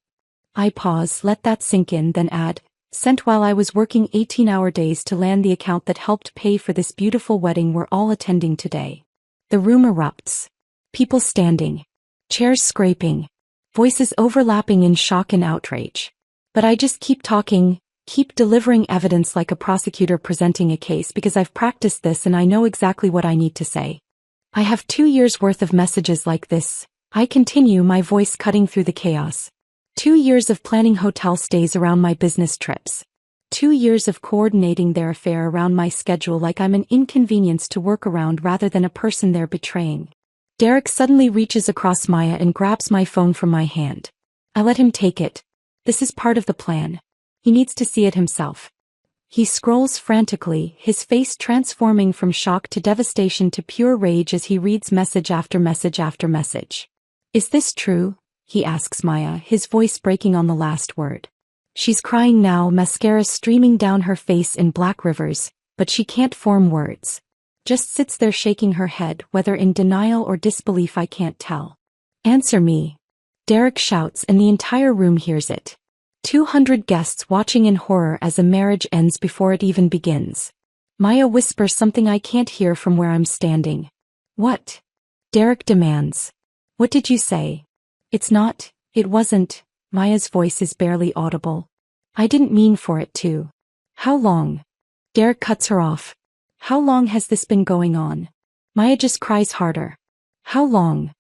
I pause, let that sink in, then add, "Sent while I was working 18-hour days to land the account that helped pay for this beautiful wedding we're all attending today." The room erupts. People standing. Chairs scraping. Voices overlapping in shock and outrage. But I just keep talking, keep delivering evidence like a prosecutor presenting a case because I've practiced this and I know exactly what I need to say. I have 2 years' worth of messages like this. I continue, my voice cutting through the chaos. 2 years of planning hotel stays around my business trips. 2 years of coordinating their affair around my schedule like I'm an inconvenience to work around rather than a person they're betraying. Derek suddenly reaches across Maya and grabs my phone from my hand. I let him take it. This is part of the plan. He needs to see it himself. He scrolls frantically, his face transforming from shock to devastation to pure rage as he reads message after message after message. "Is this true?" he asks Maya, his voice breaking on the last word. She's crying now, mascara streaming down her face in black rivers, but she can't form words. Just sits there shaking her head, whether in denial or disbelief I can't tell. Answer me. Derek shouts and the entire room hears it. 200 guests watching in horror as a marriage ends before it even begins. Maya whispers something I can't hear from where I'm standing. What? Derek demands. What did you say? It wasn't. Maya's voice is barely audible. I didn't mean for it to. How long? Derek cuts her off. How long has this been going on? Maya just cries harder. How long?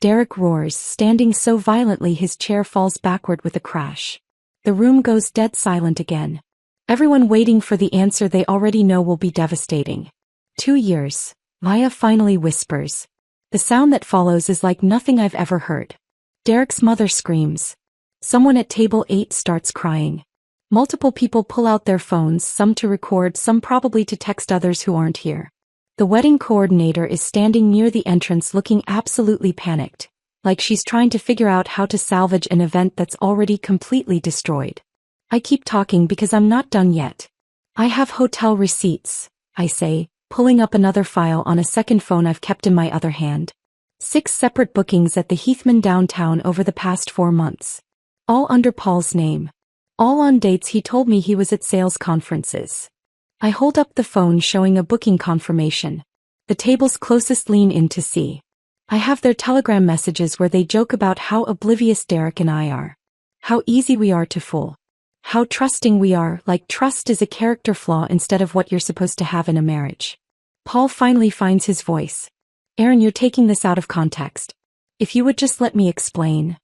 Derek roars, standing so violently his chair falls backward with a crash. The room goes dead silent again. Everyone waiting for the answer they already know will be devastating. 2 years. Maya finally whispers. The sound that follows is like nothing I've ever heard. Derek's mother screams. Someone at table 8 starts crying. Multiple people pull out their phones, some to record, some probably to text others who aren't here. The wedding coordinator is standing near the entrance looking absolutely panicked, like she's trying to figure out how to salvage an event that's already completely destroyed. I keep talking because I'm not done yet. I have hotel receipts, I say, pulling up another file on a second phone I've kept in my other hand. 6 separate bookings at the Heathman downtown over the past 4 months. All under Paul's name. All on dates he told me he was at sales conferences. I hold up the phone showing a booking confirmation. The tables closest lean in to see. I have their Telegram messages where they joke about how oblivious Derek and I are. How easy we are to fool. How trusting we are, like trust is a character flaw instead of what you're supposed to have in a marriage. Paul finally finds his voice. Aaron, you're taking this out of context. If you would just let me explain.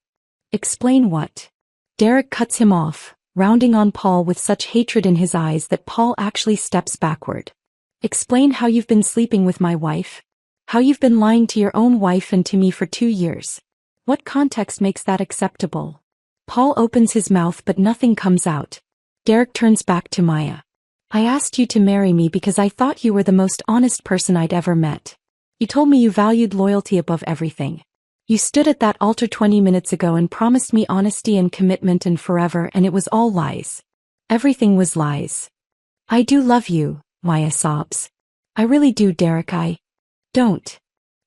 Explain what? Derek cuts him off, rounding on Paul with such hatred in his eyes that Paul actually steps backward. Explain how you've been sleeping with my wife? How you've been lying to your own wife and to me for 2 years? What context makes that acceptable? Paul opens his mouth but nothing comes out. Derek turns back to Maya. I asked you to marry me because I thought you were the most honest person I'd ever met. You told me you valued loyalty above everything. You stood at that altar 20 minutes ago and promised me honesty and commitment and forever, and it was all lies. Everything was lies. I do love you, Maya sobs. I really do, Derek. I don't.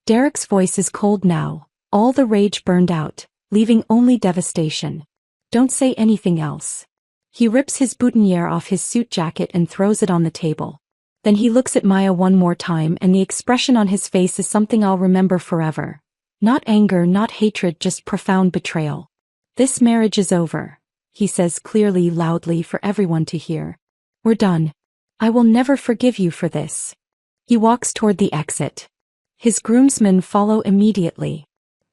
Derek's voice is cold now, all the rage burned out, leaving only devastation. Don't say anything else. He rips his boutonniere off his suit jacket and throws it on the table. Then he looks at Maya one more time and the expression on his face is something I'll remember forever. Not anger, not hatred, just profound betrayal. This marriage is over, he says clearly, loudly for everyone to hear. We're done. I will never forgive you for this. He walks toward the exit. His groomsmen follow immediately.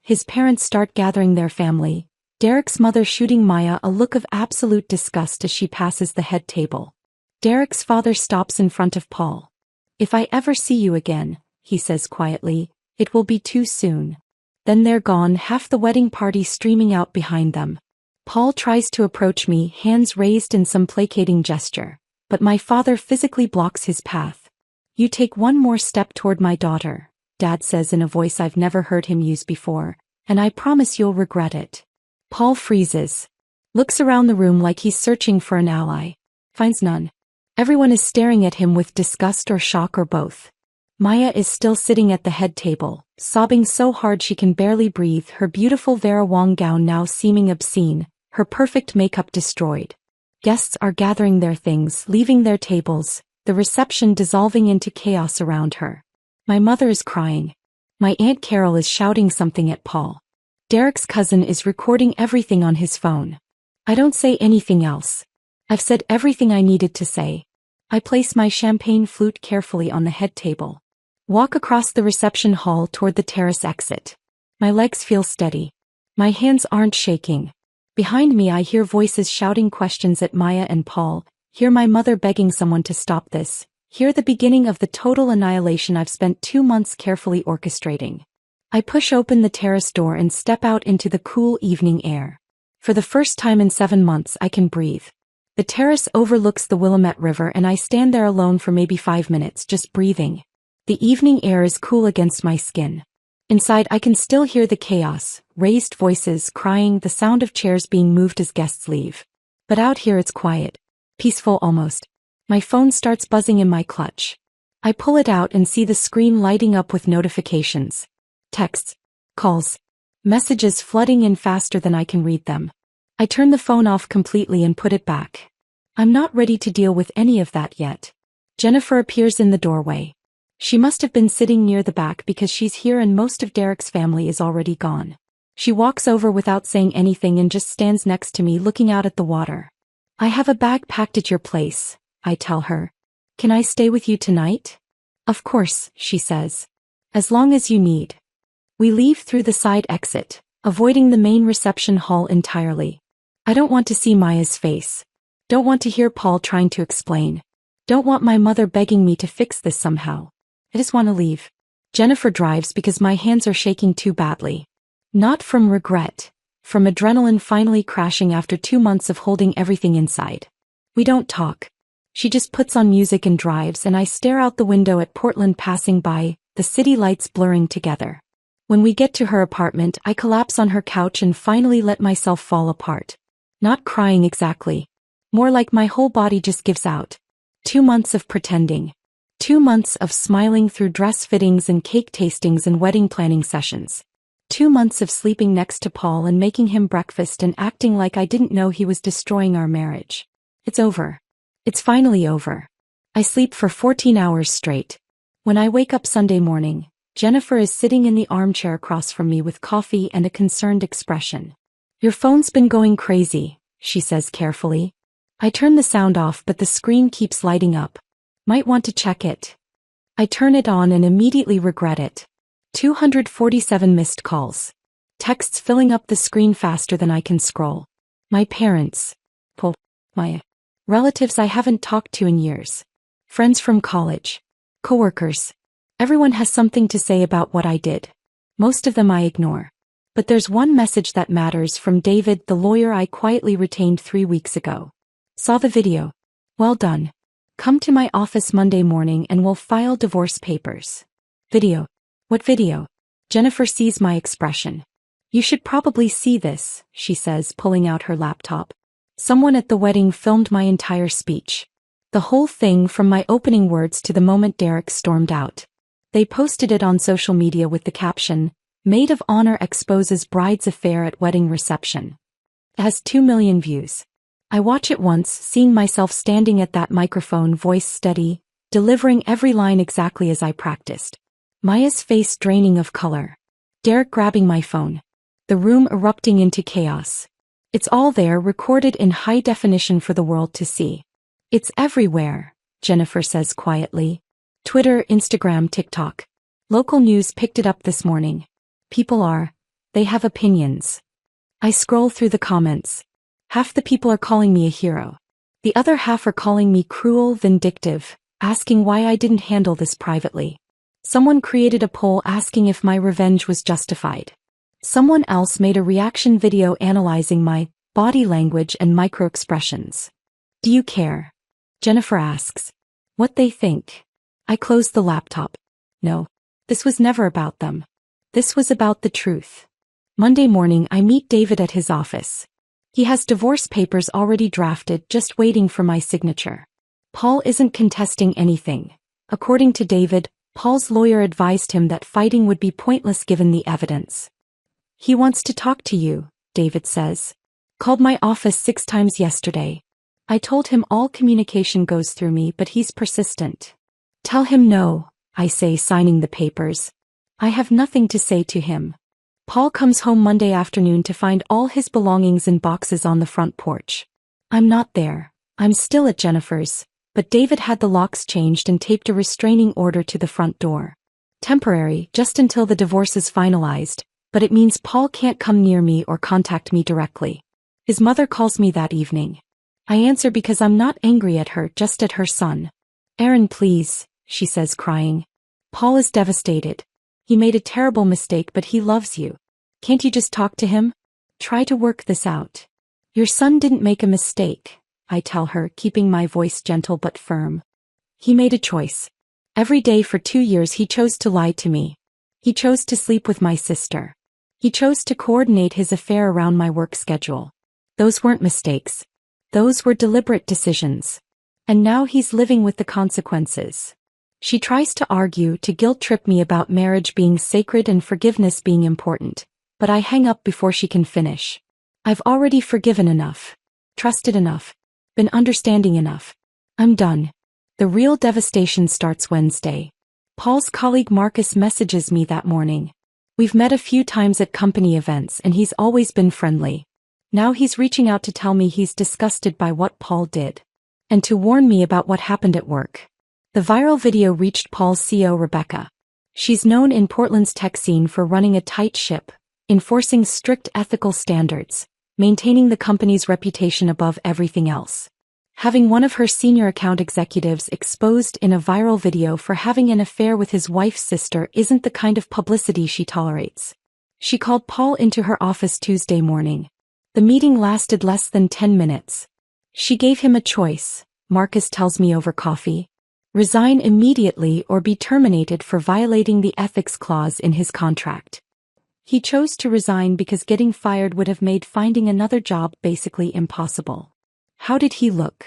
His parents start gathering their family, Derek's mother shooting Maya a look of absolute disgust as she passes the head table. Derek's father stops in front of Paul. If I ever see you again, he says quietly, it will be too soon. Then they're gone, half the wedding party streaming out behind them. Paul tries to approach me, hands raised in some placating gesture, but my father physically blocks his path. You take one more step toward my daughter, Dad says in a voice I've never heard him use before, and I promise you'll regret it. Paul freezes. Looks around the room like he's searching for an ally. Finds none. Everyone is staring at him with disgust or shock or both. Maya is still sitting at the head table, sobbing so hard she can barely breathe, her beautiful Vera Wang gown now seeming obscene, her perfect makeup destroyed. Guests are gathering their things, leaving their tables, the reception dissolving into chaos around her. My mother is crying. My Aunt Carol is shouting something at Paul. Derek's cousin is recording everything on his phone. I don't say anything else. I've said everything I needed to say. I place my champagne flute carefully on the head table. Walk across the reception hall toward the terrace exit. My legs feel steady. My hands aren't shaking. Behind me I hear voices shouting questions at Maya and Paul, hear my mother begging someone to stop this, hear the beginning of the total annihilation I've spent 2 months carefully orchestrating. I push open the terrace door and step out into the cool evening air. For the first time in 7 months I can breathe. The terrace overlooks the Willamette River and I stand there alone for maybe 5 minutes just breathing. The evening air is cool against my skin. Inside I can still hear the chaos, raised voices, crying, the sound of chairs being moved as guests leave. But out here it's quiet. Peaceful almost. My phone starts buzzing in my clutch. I pull it out and see the screen lighting up with notifications. Texts, calls, messages flooding in faster than I can read them. I turn the phone off completely and put it back. I'm not ready to deal with any of that yet. Jennifer appears in the doorway. She must have been sitting near the back because she's here and most of Derek's family is already gone. She walks over without saying anything and just stands next to me looking out at the water. I have a bag packed at your place, I tell her. Can I stay with you tonight? Of course, she says. As long as you need. We leave through the side exit, avoiding the main reception hall entirely. I don't want to see Maya's face. Don't want to hear Paul trying to explain. Don't want my mother begging me to fix this somehow. I just want to leave. Jennifer drives because my hands are shaking too badly. Not from regret. From adrenaline finally crashing after 2 months of holding everything inside. We don't talk. She just puts on music and drives and I stare out the window at Portland passing by, the city lights blurring together. When we get to her apartment, I collapse on her couch and finally let myself fall apart. Not crying exactly. More like my whole body just gives out. 2 months of pretending. 2 months of smiling through dress fittings and cake tastings and wedding planning sessions. 2 months of sleeping next to Paul and making him breakfast and acting like I didn't know he was destroying our marriage. It's over. It's finally over. I sleep for 14 hours straight. When I wake up Sunday morning, Jennifer is sitting in the armchair across from me with coffee and a concerned expression. Your phone's been going crazy, she says carefully. I turn the sound off but the screen keeps lighting up. Might want to check it. I turn it on and immediately regret it. 247 missed calls. Texts filling up the screen faster than I can scroll. My parents. Paul. My relatives I haven't talked to in years. Friends from college. Coworkers. Everyone has something to say about what I did. Most of them I ignore. But there's one message that matters from David, the lawyer I quietly retained 3 weeks ago. Saw the video. Well done. Come to my office Monday morning and we'll file divorce papers. Video. What video? Jennifer sees my expression. You should probably see this, she says, pulling out her laptop. Someone at the wedding filmed my entire speech. The whole thing from my opening words to the moment Derek stormed out. They posted it on social media with the caption, Maid of Honor exposes bride's affair at wedding reception. It has 2 million views. I watch it once, seeing myself standing at that microphone, voice steady, delivering every line exactly as I practiced. Maya's face draining of color. Derek grabbing my phone. The room erupting into chaos. It's all there, recorded in high definition for the world to see. It's everywhere, Jennifer says quietly. Twitter, Instagram, TikTok. Local news picked it up this morning. They have opinions. I scroll through the comments. Half the people are calling me a hero. The other half are calling me cruel, vindictive, asking why I didn't handle this privately. Someone created a poll asking if my revenge was justified. Someone else made a reaction video analyzing my body language and micro-expressions. Do you care? Jennifer asks. What they think. I close the laptop. No. This was never about them. This was about the truth. Monday morning I meet David at his office. He has divorce papers already drafted, just waiting for my signature. Paul isn't contesting anything. According to David, Paul's lawyer advised him that fighting would be pointless given the evidence. He wants to talk to you, David says. Called my office 6 times yesterday. I told him all communication goes through me, but he's persistent. Tell him no, I say, signing the papers. I have nothing to say to him. Paul comes home Monday afternoon to find all his belongings in boxes on the front porch. I'm not there. I'm still at Jennifer's, but David had the locks changed and taped a restraining order to the front door. Temporary, just until the divorce is finalized, but it means Paul can't come near me or contact me directly. His mother calls me that evening. I answer because I'm not angry at her, just at her son. Aaron, please, she says, crying. Paul is devastated. He made a terrible mistake, but he loves you. Can't you just talk to him? Try to work this out. Your son didn't make a mistake, I tell her, keeping my voice gentle but firm. He made a choice. Every day for 2 years he chose to lie to me. He chose to sleep with my sister. He chose to coordinate his affair around my work schedule. Those weren't mistakes. Those were deliberate decisions. And now he's living with the consequences. She tries to argue to guilt-trip me about marriage being sacred and forgiveness being important, but I hang up before she can finish. I've already forgiven enough, trusted enough, been understanding enough. I'm done. The real devastation starts Wednesday. Paul's colleague Marcus messages me that morning. We've met a few times at company events and he's always been friendly. Now he's reaching out to tell me he's disgusted by what Paul did. And to warn me about what happened at work. The viral video reached Paul's CEO Rebecca. She's known in Portland's tech scene for running a tight ship, enforcing strict ethical standards, maintaining the company's reputation above everything else. Having one of her senior account executives exposed in a viral video for having an affair with his wife's sister isn't the kind of publicity she tolerates. She called Paul into her office Tuesday morning. The meeting lasted less than 10 minutes. She gave him a choice, Marcus tells me over coffee. Resign immediately or be terminated for violating the ethics clause in his contract. He chose to resign because getting fired would have made finding another job basically impossible. How did he look?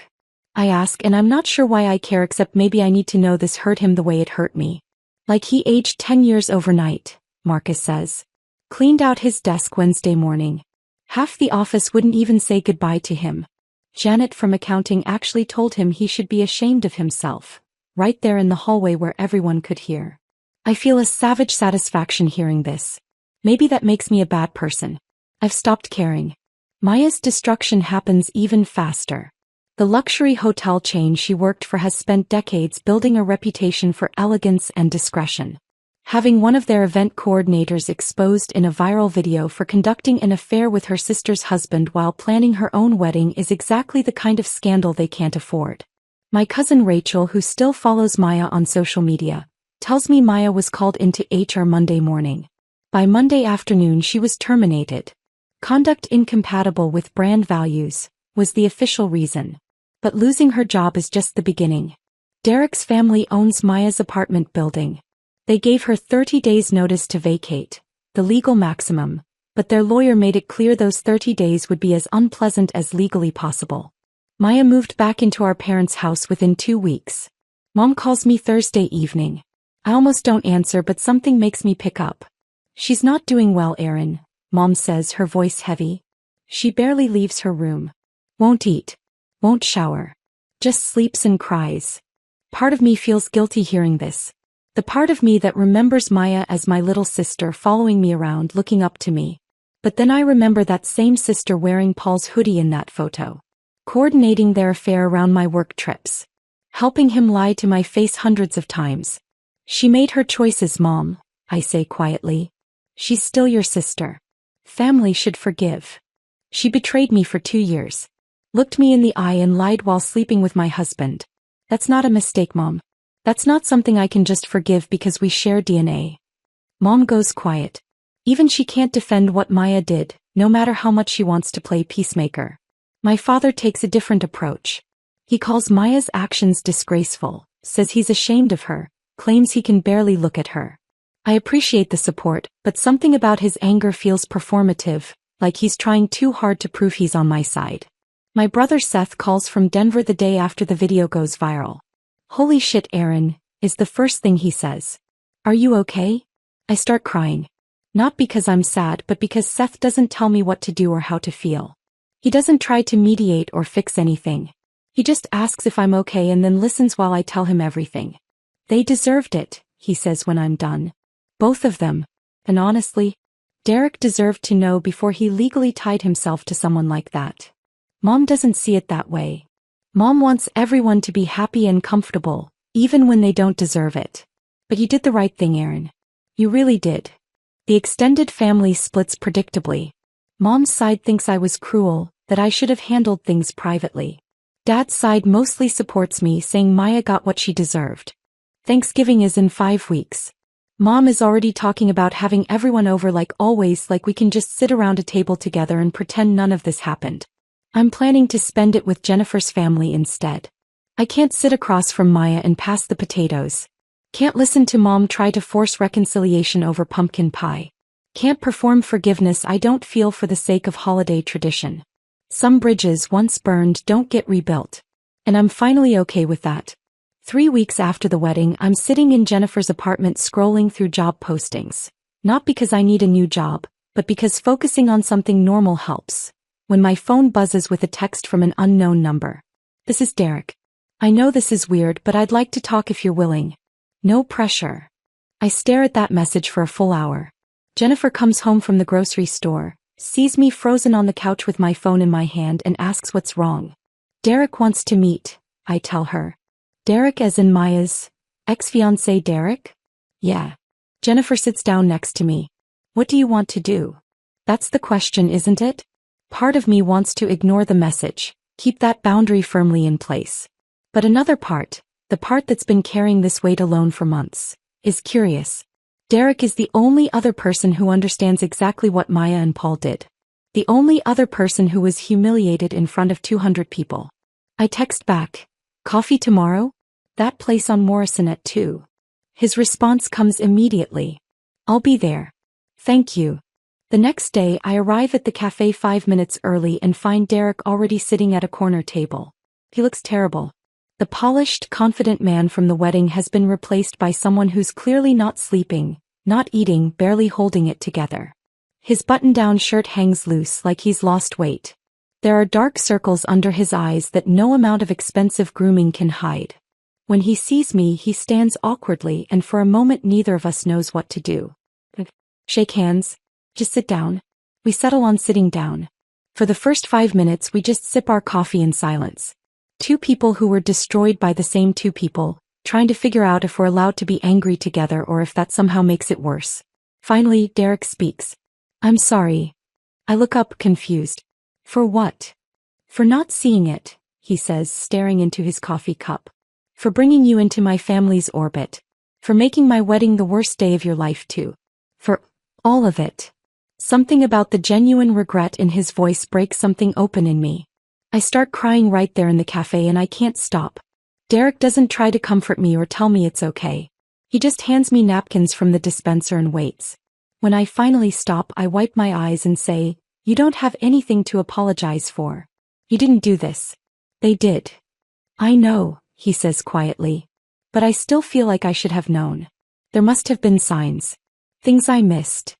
I ask, and I'm not sure why I care except maybe I need to know this hurt him the way it hurt me. Like he aged 10 years overnight, Marcus says. Cleaned out his desk Wednesday morning. Half the office wouldn't even say goodbye to him. Janet from accounting actually told him he should be ashamed of himself. Right there in the hallway where everyone could hear. I feel a savage satisfaction hearing this. Maybe that makes me a bad person. I've stopped caring. Maya's destruction happens even faster. The luxury hotel chain she worked for has spent decades building a reputation for elegance and discretion. Having one of their event coordinators exposed in a viral video for conducting an affair with her sister's husband while planning her own wedding is exactly the kind of scandal they can't afford. My cousin Rachel, who still follows Maya on social media, tells me Maya was called into HR Monday morning. By Monday afternoon she was terminated. Conduct incompatible with brand values was the official reason. But losing her job is just the beginning. Derek's family owns Maya's apartment building. They gave her 30 days notice to vacate, the legal maximum, but their lawyer made it clear those 30 days would be as unpleasant as legally possible. Maya moved back into our parents' house within 2 weeks. Mom calls me Thursday evening. I almost don't answer, but something makes me pick up. She's not doing well, Erin, Mom says, her voice heavy. She barely leaves her room. Won't eat. Won't shower. Just sleeps and cries. Part of me feels guilty hearing this. The part of me that remembers Maya as my little sister following me around looking up to me. But then I remember that same sister wearing Paul's hoodie in that photo. Coordinating their affair around my work trips. Helping him lie to my face hundreds of times. She made her choices, Mom, I say quietly. She's still your sister. Family should forgive. She betrayed me for 2 years. Looked me in the eye and lied while sleeping with my husband. That's not a mistake, Mom. That's not something I can just forgive because we share DNA. Mom goes quiet. Even she can't defend what Maya did, no matter how much she wants to play peacemaker. My father takes a different approach. He calls Maya's actions disgraceful, says he's ashamed of her, claims he can barely look at her. I appreciate the support, but something about his anger feels performative, like he's trying too hard to prove he's on my side. My brother Seth calls from Denver the day after the video goes viral. Holy shit, Erin, is the first thing he says. Are you okay? I start crying. Not because I'm sad, but because Seth doesn't tell me what to do or how to feel. He doesn't try to mediate or fix anything. He just asks if I'm okay and then listens while I tell him everything. They deserved it, he says when I'm done. Both of them. And honestly, Derek deserved to know before he legally tied himself to someone like that. Mom doesn't see it that way. Mom wants everyone to be happy and comfortable, even when they don't deserve it. But you did the right thing, Erin. You really did. The extended family splits predictably. Mom's side thinks I was cruel, that I should have handled things privately. Dad's side mostly supports me, saying Maya got what she deserved. Thanksgiving is in 5 weeks. Mom is already talking about having everyone over like always, like we can just sit around a table together and pretend none of this happened. I'm planning to spend it with Jennifer's family instead. I can't sit across from Maya and pass the potatoes. Can't listen to Mom try to force reconciliation over pumpkin pie. Can't perform forgiveness I don't feel for the sake of holiday tradition. Some bridges once burned don't get rebuilt. And I'm finally okay with that. 3 weeks after the wedding, I'm sitting in Jennifer's apartment scrolling through job postings. Not because I need a new job, but because focusing on something normal helps. When my phone buzzes with a text from an unknown number. This is Derek. I know this is weird, but I'd like to talk if you're willing. No pressure. I stare at that message for a full hour. Jennifer comes home from the grocery store, sees me frozen on the couch with my phone in my hand and asks what's wrong. Derek wants to meet, I tell her. Derek as in Maya's ex-fiancé Derek? Yeah. Jennifer sits down next to me. What do you want to do? That's the question, isn't it? Part of me wants to ignore the message, keep that boundary firmly in place. But another part, the part that's been carrying this weight alone for months, is curious. Derek is the only other person who understands exactly what Maya and Paul did. The only other person who was humiliated in front of 200 people. I text back, coffee tomorrow? That place on Morrison at 2. His response comes immediately. I'll be there. Thank you. The next day I arrive at the cafe 5 minutes early and find Derek already sitting at a corner table. He looks terrible. The polished, confident man from the wedding has been replaced by someone who's clearly not sleeping, not eating, barely holding it together. His button-down shirt hangs loose like he's lost weight. There are dark circles under his eyes that no amount of expensive grooming can hide. When he sees me, he stands awkwardly, and for a moment neither of us knows what to do. Shake hands. Just sit down. We settle on sitting down. For the first 5 minutes we just sip our coffee in silence. Two people who were destroyed by the same two people, trying to figure out if we're allowed to be angry together or if that somehow makes it worse. Finally, Derek speaks. I'm sorry. I look up, confused. For what? For not seeing it, he says, staring into his coffee cup. For bringing you into my family's orbit. For making my wedding the worst day of your life too. For all of it. Something about the genuine regret in his voice breaks something open in me. I start crying right there in the cafe and I can't stop. Derek doesn't try to comfort me or tell me it's okay. He just hands me napkins from the dispenser and waits. When I finally stop, I wipe my eyes and say, you don't have anything to apologize for. You didn't do this. They did. I know, he says quietly. But I still feel like I should have known. There must have been signs. Things I missed.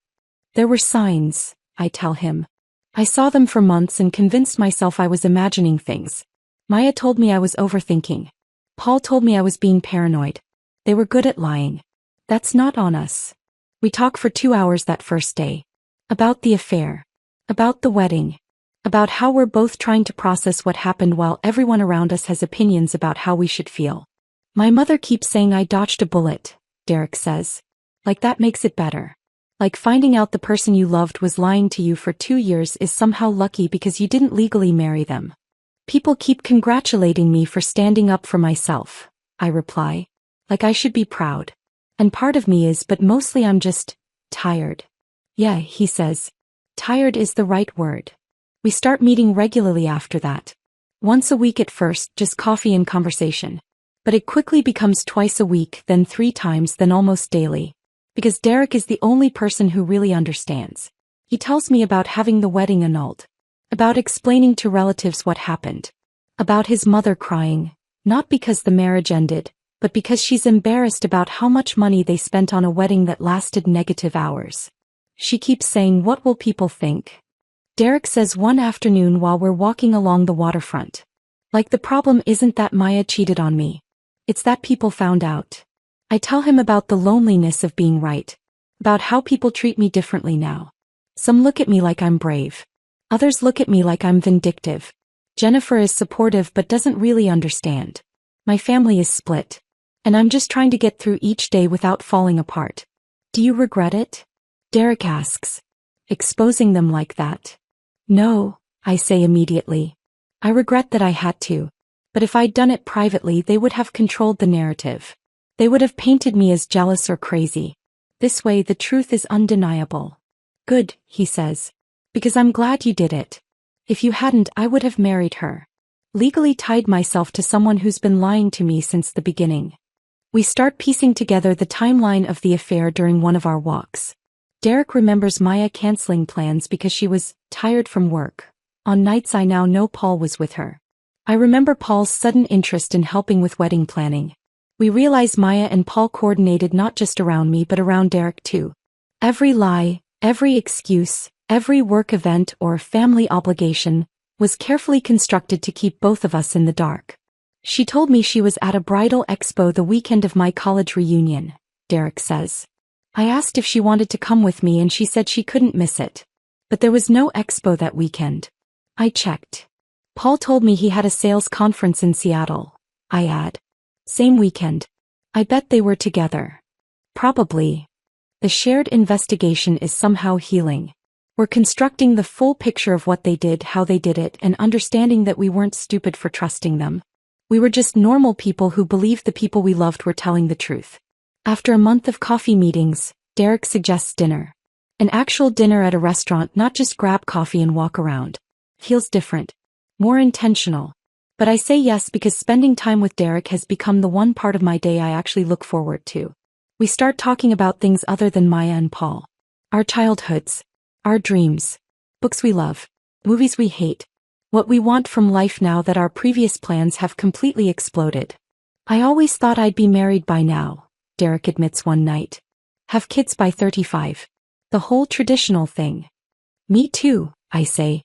There were signs, I tell him. I saw them for months and convinced myself I was imagining things. Maya told me I was overthinking. Paul told me I was being paranoid. They were good at lying. That's not on us. We talk for 2 hours that first day. About the affair. About the wedding. About how we're both trying to process what happened while everyone around us has opinions about how we should feel. My mother keeps saying I dodged a bullet, Derek says. Like that makes it better. Like finding out the person you loved was lying to you for 2 years is somehow lucky because you didn't legally marry them. People keep congratulating me for standing up for myself, I reply. Like I should be proud. And part of me is, but mostly I'm just tired. Yeah, he says. Tired is the right word. We start meeting regularly after that. Once a week at first, just coffee and conversation. But it quickly becomes twice a week, then 3 times, then almost daily. Because Derek is the only person who really understands. He tells me about having the wedding annulled. About explaining to relatives what happened. About his mother crying, not because the marriage ended, but because she's embarrassed about how much money they spent on a wedding that lasted negative hours. She keeps saying, what will people think? Derek says one afternoon while we're walking along the waterfront. Like the problem isn't that Maya cheated on me. It's that people found out. I tell him about the loneliness of being right. About how people treat me differently now. Some look at me like I'm brave. Others look at me like I'm vindictive. Jennifer is supportive but doesn't really understand. My family is split. And I'm just trying to get through each day without falling apart. Do you regret it? Derek asks. Exposing them like that? No, I say immediately. I regret that I had to. But if I'd done it privately, they would have controlled the narrative. They would have painted me as jealous or crazy. This way the truth is undeniable. Good, he says. Because I'm glad you did it. If you hadn't, I would have married her. Legally tied myself to someone who's been lying to me since the beginning. We start piecing together the timeline of the affair during one of our walks. Derek remembers Maya canceling plans because she was tired from work. On nights I now know Paul was with her. I remember Paul's sudden interest in helping with wedding planning. We realize Maya and Paul coordinated not just around me but around Derek too. Every lie, every excuse, every work event or family obligation was carefully constructed to keep both of us in the dark. She told me she was at a bridal expo the weekend of my college reunion, Derek says. I asked if she wanted to come with me and she said she couldn't miss it. But there was no expo that weekend. I checked. Paul told me he had a sales conference in Seattle. I add. Same weekend. I bet they were together. Probably. The shared investigation is somehow healing. We're constructing the full picture of what they did, how they did it, and understanding that we weren't stupid for trusting them. We were just normal people who believed the people we loved were telling the truth. After a month of coffee meetings, Derek suggests dinner. An actual dinner at a restaurant, not just grab coffee and walk around. Feels different. More intentional. But I say yes because spending time with Derek has become the one part of my day I actually look forward to. We start talking about things other than Maya and Paul. Our childhoods. Our dreams. Books we love. Movies we hate. What we want from life now that our previous plans have completely exploded. I always thought I'd be married by now, Derek admits one night. Have kids by 35. The whole traditional thing. Me too, I say.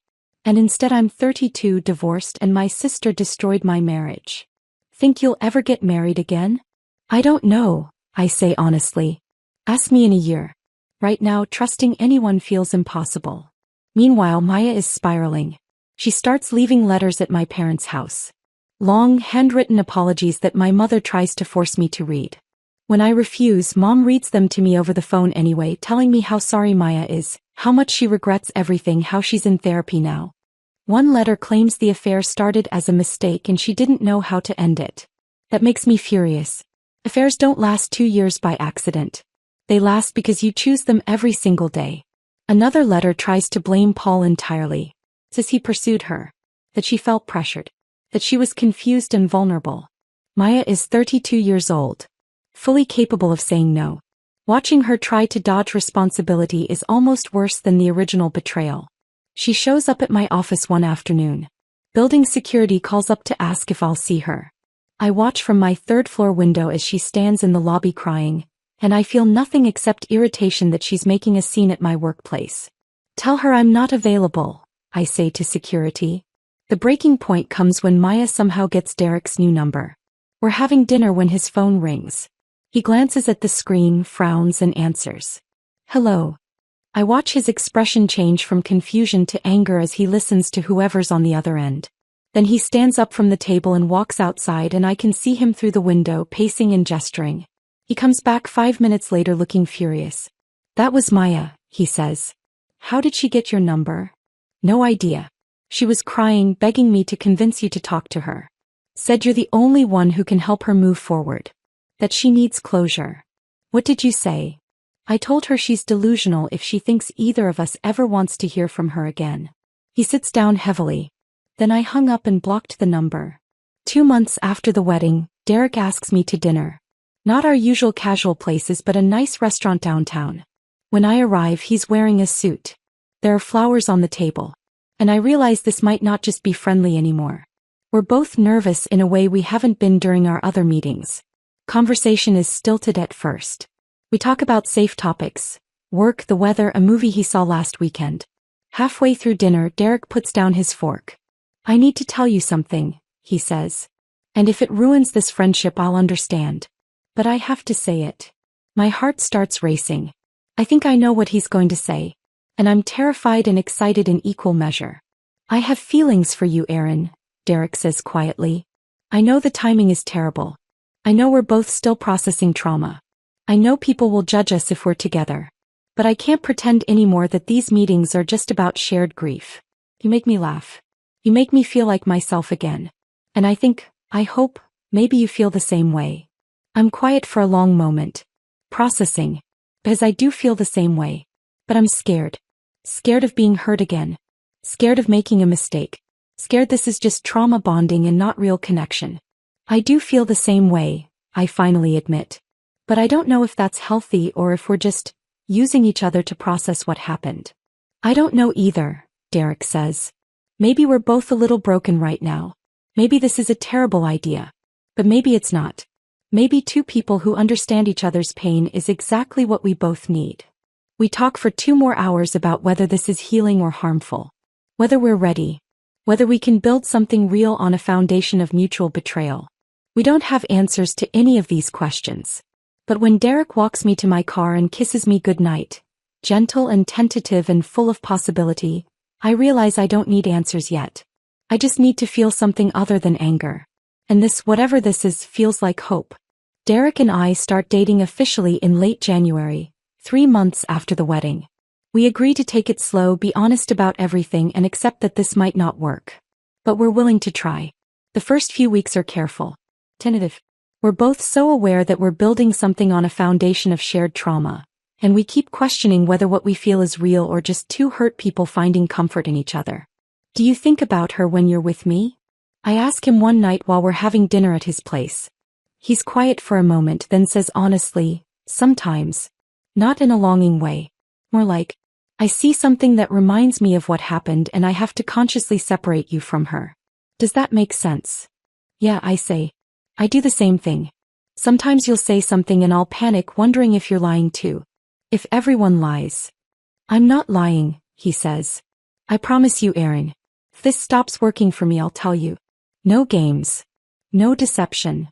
And instead I'm 32, divorced, and my sister destroyed my marriage. Think you'll ever get married again? I don't know, I say honestly. Ask me in a year. Right now, trusting anyone feels impossible. Meanwhile, Maya is spiraling. She starts leaving letters at my parents' house. Long, handwritten apologies that my mother tries to force me to read. When I refuse, Mom reads them to me over the phone anyway, telling me how sorry Maya is, how much she regrets everything, how she's in therapy now. One letter claims the affair started as a mistake and she didn't know how to end it. That makes me furious. Affairs don't last 2 years by accident. They last because you choose them every single day. Another letter tries to blame Paul entirely. Says he pursued her. That she felt pressured. That she was confused and vulnerable. Maya is 32 years old. Fully capable of saying no. Watching her try to dodge responsibility is almost worse than the original betrayal. She shows up at my office one afternoon. Building security calls up to ask if I'll see her. I watch from my third-floor window as she stands in the lobby crying, and I feel nothing except irritation that she's making a scene at my workplace. Tell her I'm not available, I say to security. The breaking point comes when Maya somehow gets Derek's new number. We're having dinner when his phone rings. He glances at the screen, frowns, and answers. Hello. I watch his expression change from confusion to anger as he listens to whoever's on the other end. Then he stands up from the table and walks outside, and I can see him through the window, pacing and gesturing. He comes back 5 minutes later looking furious. That was Maya, he says. How did she get your number? No idea. She was crying, begging me to convince you to talk to her. Said you're the only one who can help her move forward. That she needs closure. What did you say? I told her she's delusional if she thinks either of us ever wants to hear from her again. He sits down heavily. Then I hung up and blocked the number. 2 months after the wedding, Derek asks me to dinner. Not our usual casual places but a nice restaurant downtown. When I arrive, he's wearing a suit. There are flowers on the table. And I realize this might not just be friendly anymore. We're both nervous in a way we haven't been during our other meetings. Conversation is stilted at first. We talk about safe topics. Work, the weather, a movie he saw last weekend. Halfway through dinner, Derek puts down his fork. I need to tell you something, he says. And if it ruins this friendship, I'll understand. But I have to say it. My heart starts racing. I think I know what he's going to say. And I'm terrified and excited in equal measure. I have feelings for you, Aaron, Derek says quietly. I know the timing is terrible. I know we're both still processing trauma. I know people will judge us if we're together. But I can't pretend anymore that these meetings are just about shared grief. You make me laugh. You make me feel like myself again. And I hope, maybe you feel the same way. I'm quiet for a long moment. Processing. Because I do feel the same way. But I'm scared. Scared of being hurt again. Scared of making a mistake. Scared this is just trauma bonding and not real connection. I do feel the same way, I finally admit. But I don't know if that's healthy or if we're just using each other to process what happened. I don't know either, Derek says. Maybe we're both a little broken right now. Maybe this is a terrible idea. But maybe it's not. Maybe two people who understand each other's pain is exactly what we both need. We talk for 2 more hours about whether this is healing or harmful. Whether we're ready. Whether we can build something real on a foundation of mutual betrayal. We don't have answers to any of these questions. But when Derek walks me to my car and kisses me goodnight, gentle and tentative and full of possibility, I realize I don't need answers yet. I just need to feel something other than anger. And this, whatever this is, feels like hope. Derek and I start dating officially in late January, 3 months after the wedding. We agree to take it slow, be honest about everything, and accept that this might not work. But we're willing to try. The first few weeks are careful. Tentative. We're both so aware that we're building something on a foundation of shared trauma, and we keep questioning whether what we feel is real or just two hurt people finding comfort in each other. Do you think about her when you're with me? I ask him one night while we're having dinner at his place. He's quiet for a moment, then says honestly, sometimes. Not in a longing way. More like, I see something that reminds me of what happened and I have to consciously separate you from her. Does that make sense? Yeah, I say. I do the same thing. Sometimes you'll say something and I'll panic, wondering if you're lying too. If everyone lies. I'm not lying, he says. I promise you, Aaron. If this stops working for me, I'll tell you. No games. No deception.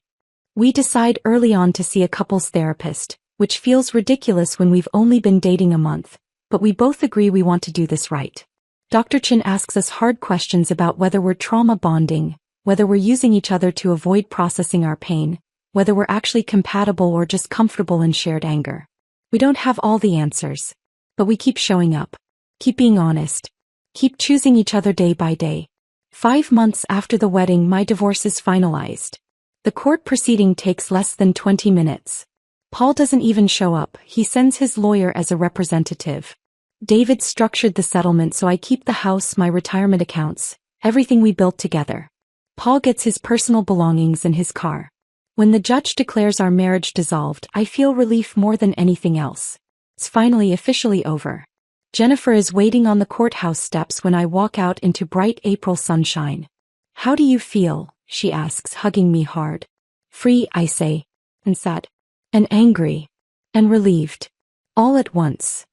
We decide early on to see a couples therapist, which feels ridiculous when we've only been dating a month, but we both agree we want to do this right. Dr. Chin asks us hard questions about whether we're trauma bonding, whether we're using each other to avoid processing our pain, whether we're actually compatible or just comfortable in shared anger. We don't have all the answers. But we keep showing up. Keep being honest. Keep choosing each other day by day. 5 months after the wedding, my divorce is finalized. The court proceeding takes less than 20 minutes. Paul doesn't even show up, he sends his lawyer as a representative. David structured the settlement so I keep the house, my retirement accounts, everything we built together. Paul gets his personal belongings and his car. When the judge declares our marriage dissolved, I feel relief more than anything else. It's finally officially over. Jennifer is waiting on the courthouse steps when I walk out into bright April sunshine. How do you feel? She asks, hugging me hard. Free, I say. And sad. And angry. And relieved. All at once.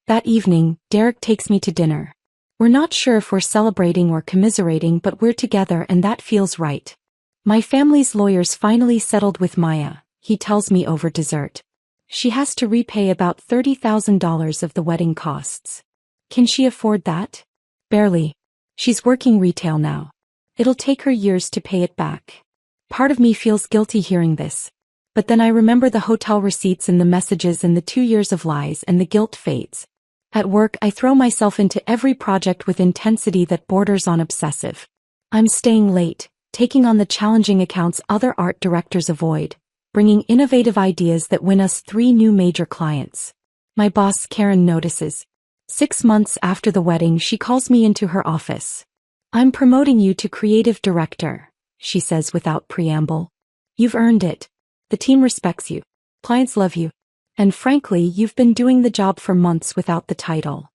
That evening, Derek takes me to dinner. We're not sure if we're celebrating or commiserating, but we're together and that feels right. My family's lawyers finally settled with Maya, he tells me over dessert. She has to repay about $30,000 of the wedding costs. Can she afford that? Barely. She's working retail now. It'll take her years to pay it back. Part of me feels guilty hearing this. But then I remember the hotel receipts and the messages and the 2 years of lies, and the guilt fades. At work, I throw myself into every project with intensity that borders on obsessive. I'm staying late, taking on the challenging accounts other art directors avoid, bringing innovative ideas that win us 3 new major clients. My boss, Karen, notices. 6 months after the wedding, she calls me into her office. I'm promoting you to creative director, she says without preamble. You've earned it. The team respects you. Clients love you. And frankly, you've been doing the job for months without the title.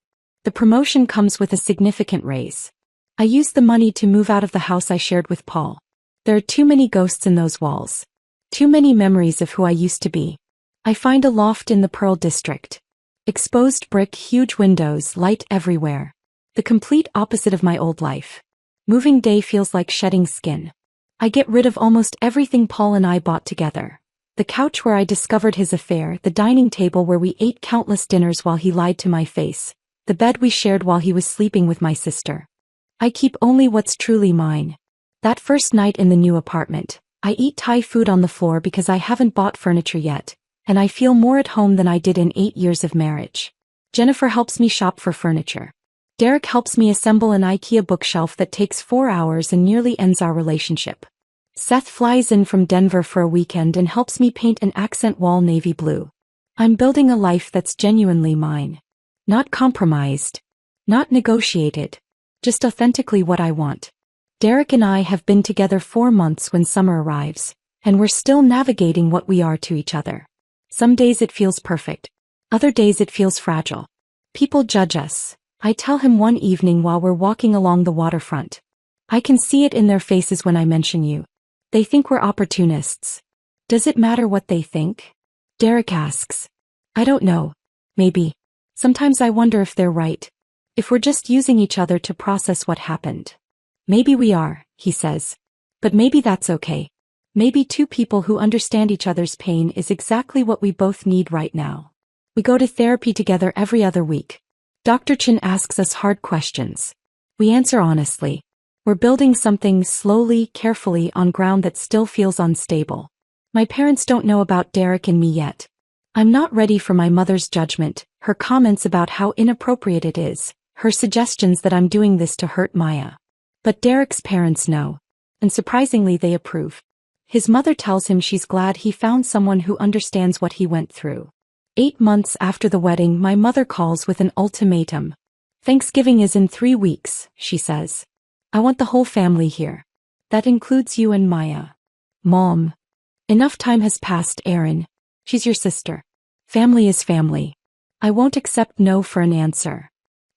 The promotion comes with a significant raise. I used the money to move out of the house I shared with Paul. There are too many ghosts in those walls. Too many memories of who I used to be. I find a loft in the Pearl District. Exposed brick, huge windows, light everywhere. The complete opposite of my old life. Moving day feels like shedding skin. I get rid of almost everything Paul and I bought together. The couch where I discovered his affair, the dining table where we ate countless dinners while he lied to my face, the bed we shared while he was sleeping with my sister. I keep only what's truly mine. That first night in the new apartment, I eat Thai food on the floor because I haven't bought furniture yet, and I feel more at home than I did in 8 years of marriage. Jennifer helps me shop for furniture. Derek helps me assemble an IKEA bookshelf that takes 4 hours and nearly ends our relationship. Seth flies in from Denver for a weekend and helps me paint an accent wall navy blue. I'm building a life that's genuinely mine. Not compromised. Not negotiated. Just authentically what I want. Derek and I have been together 4 months when summer arrives, and we're still navigating what we are to each other. Some days it feels perfect. Other days it feels fragile. People judge us. I tell him one evening while we're walking along the waterfront. I can see it in their faces when I mention you. They think we're opportunists. Does it matter what they think? Derek asks. I don't know. Maybe. Sometimes I wonder if they're right. If we're just using each other to process what happened. Maybe we are, he says. But maybe that's okay. Maybe two people who understand each other's pain is exactly what we both need right now. We go to therapy together every other week. Dr. Chin asks us hard questions. We answer honestly. We're building something slowly, carefully on ground that still feels unstable. My parents don't know about Derek and me yet. I'm not ready for my mother's judgment, her comments about how inappropriate it is, her suggestions that I'm doing this to hurt Maya. But Derek's parents know. And surprisingly they approve. His mother tells him she's glad he found someone who understands what he went through. 8 months after the wedding, my mother calls with an ultimatum. Thanksgiving is in 3 weeks, she says. I want the whole family here. That includes you and Maya. Mom. Enough time has passed, Aaron. She's your sister. Family is family. I won't accept no for an answer.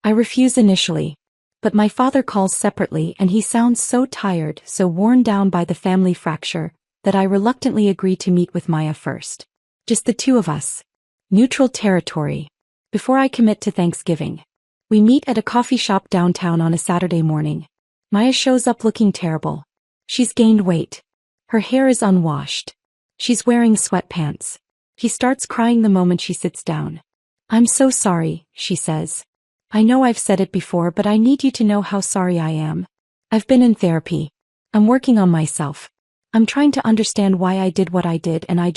I refuse initially. But my father calls separately and he sounds so tired, so worn down by the family fracture, that I reluctantly agree to meet with Maya first. Just the two of us. Neutral territory. Before I commit to Thanksgiving. We meet at a coffee shop downtown on a Saturday morning. Maya shows up looking terrible. She's gained weight. Her hair is unwashed. She's wearing sweatpants. She starts crying the moment she sits down. I'm so sorry, she says. I know I've said it before, but I need you to know how sorry I am. I've been in therapy. I'm working on myself. I'm trying to understand why I did what I did and I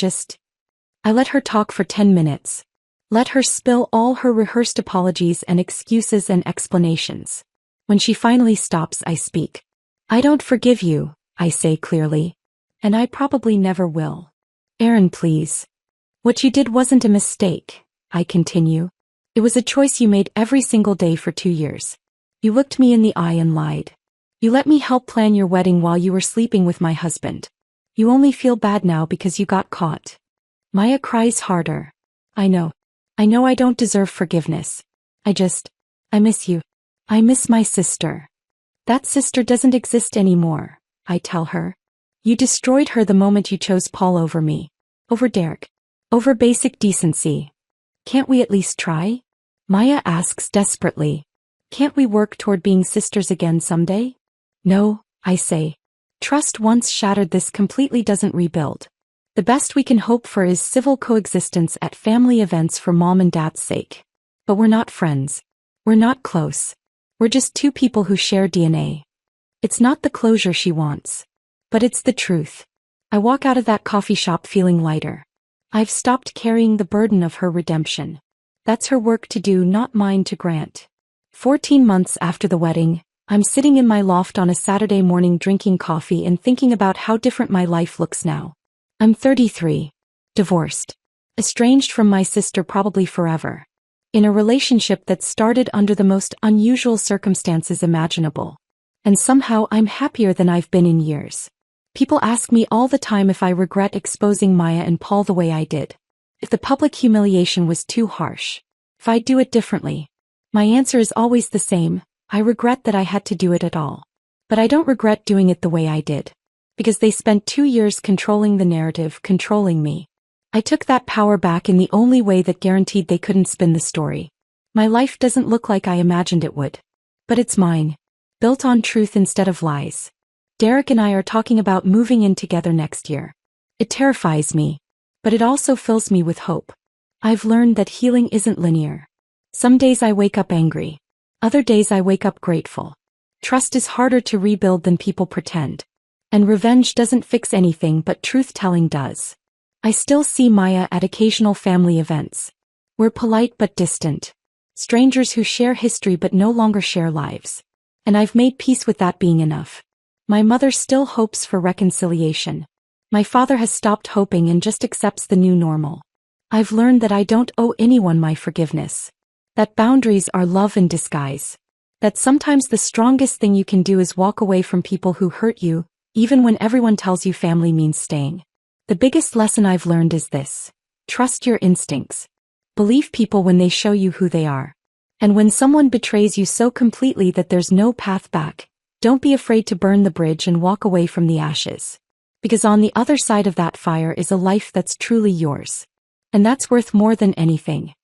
let her talk for 10 minutes. Let her spill all her rehearsed apologies and excuses and explanations. When she finally stops, I speak. I don't forgive you, I say clearly. And I probably never will. Aaron, please. What you did wasn't a mistake, I continue. It was a choice you made every single day for 2 years. You looked me in the eye and lied. You let me help plan your wedding while you were sleeping with my husband. You only feel bad now because you got caught. Maya cries harder. I know I don't deserve forgiveness. I miss you. I miss my sister. That sister doesn't exist anymore, I tell her. You destroyed her the moment you chose Paul over me. Over Derek. Over basic decency. Can't we at least try? Maya asks desperately. Can't we work toward being sisters again someday? No, I say. Trust once shattered, this completely doesn't rebuild. The best we can hope for is civil coexistence at family events for mom and dad's sake. But we're not friends. We're not close. We're just two people who share DNA. It's not the closure she wants. But it's the truth. I walk out of that coffee shop feeling lighter. I've stopped carrying the burden of her redemption. That's her work to do, not mine to grant. 14 months after the wedding, I'm sitting in my loft on a Saturday morning drinking coffee and thinking about how different my life looks now. I'm 33. Divorced. Estranged from my sister probably forever. In a relationship that started under the most unusual circumstances imaginable. And somehow I'm happier than I've been in years. People ask me all the time if I regret exposing Maya and Paul the way I did. If the public humiliation was too harsh. If I'd do it differently. My answer is always the same. I regret that I had to do it at all. But I don't regret doing it the way I did. Because they spent 2 years controlling the narrative, controlling me. I took that power back in the only way that guaranteed they couldn't spin the story. My life doesn't look like I imagined it would. But it's mine. Built on truth instead of lies. Derek and I are talking about moving in together next year. It terrifies me. But it also fills me with hope. I've learned that healing isn't linear. Some days I wake up angry. Other days I wake up grateful. Trust is harder to rebuild than people pretend. And revenge doesn't fix anything, but truth-telling does. I still see Maya at occasional family events. We're polite but distant. Strangers who share history but no longer share lives. And I've made peace with that being enough. My mother still hopes for reconciliation. My father has stopped hoping and just accepts the new normal. I've learned that I don't owe anyone my forgiveness. That boundaries are love in disguise. That sometimes the strongest thing you can do is walk away from people who hurt you, even when everyone tells you family means staying. The biggest lesson I've learned is this. Trust your instincts. Believe people when they show you who they are. And when someone betrays you so completely that there's no path back, don't be afraid to burn the bridge and walk away from the ashes. Because on the other side of that fire is a life that's truly yours. And that's worth more than anything.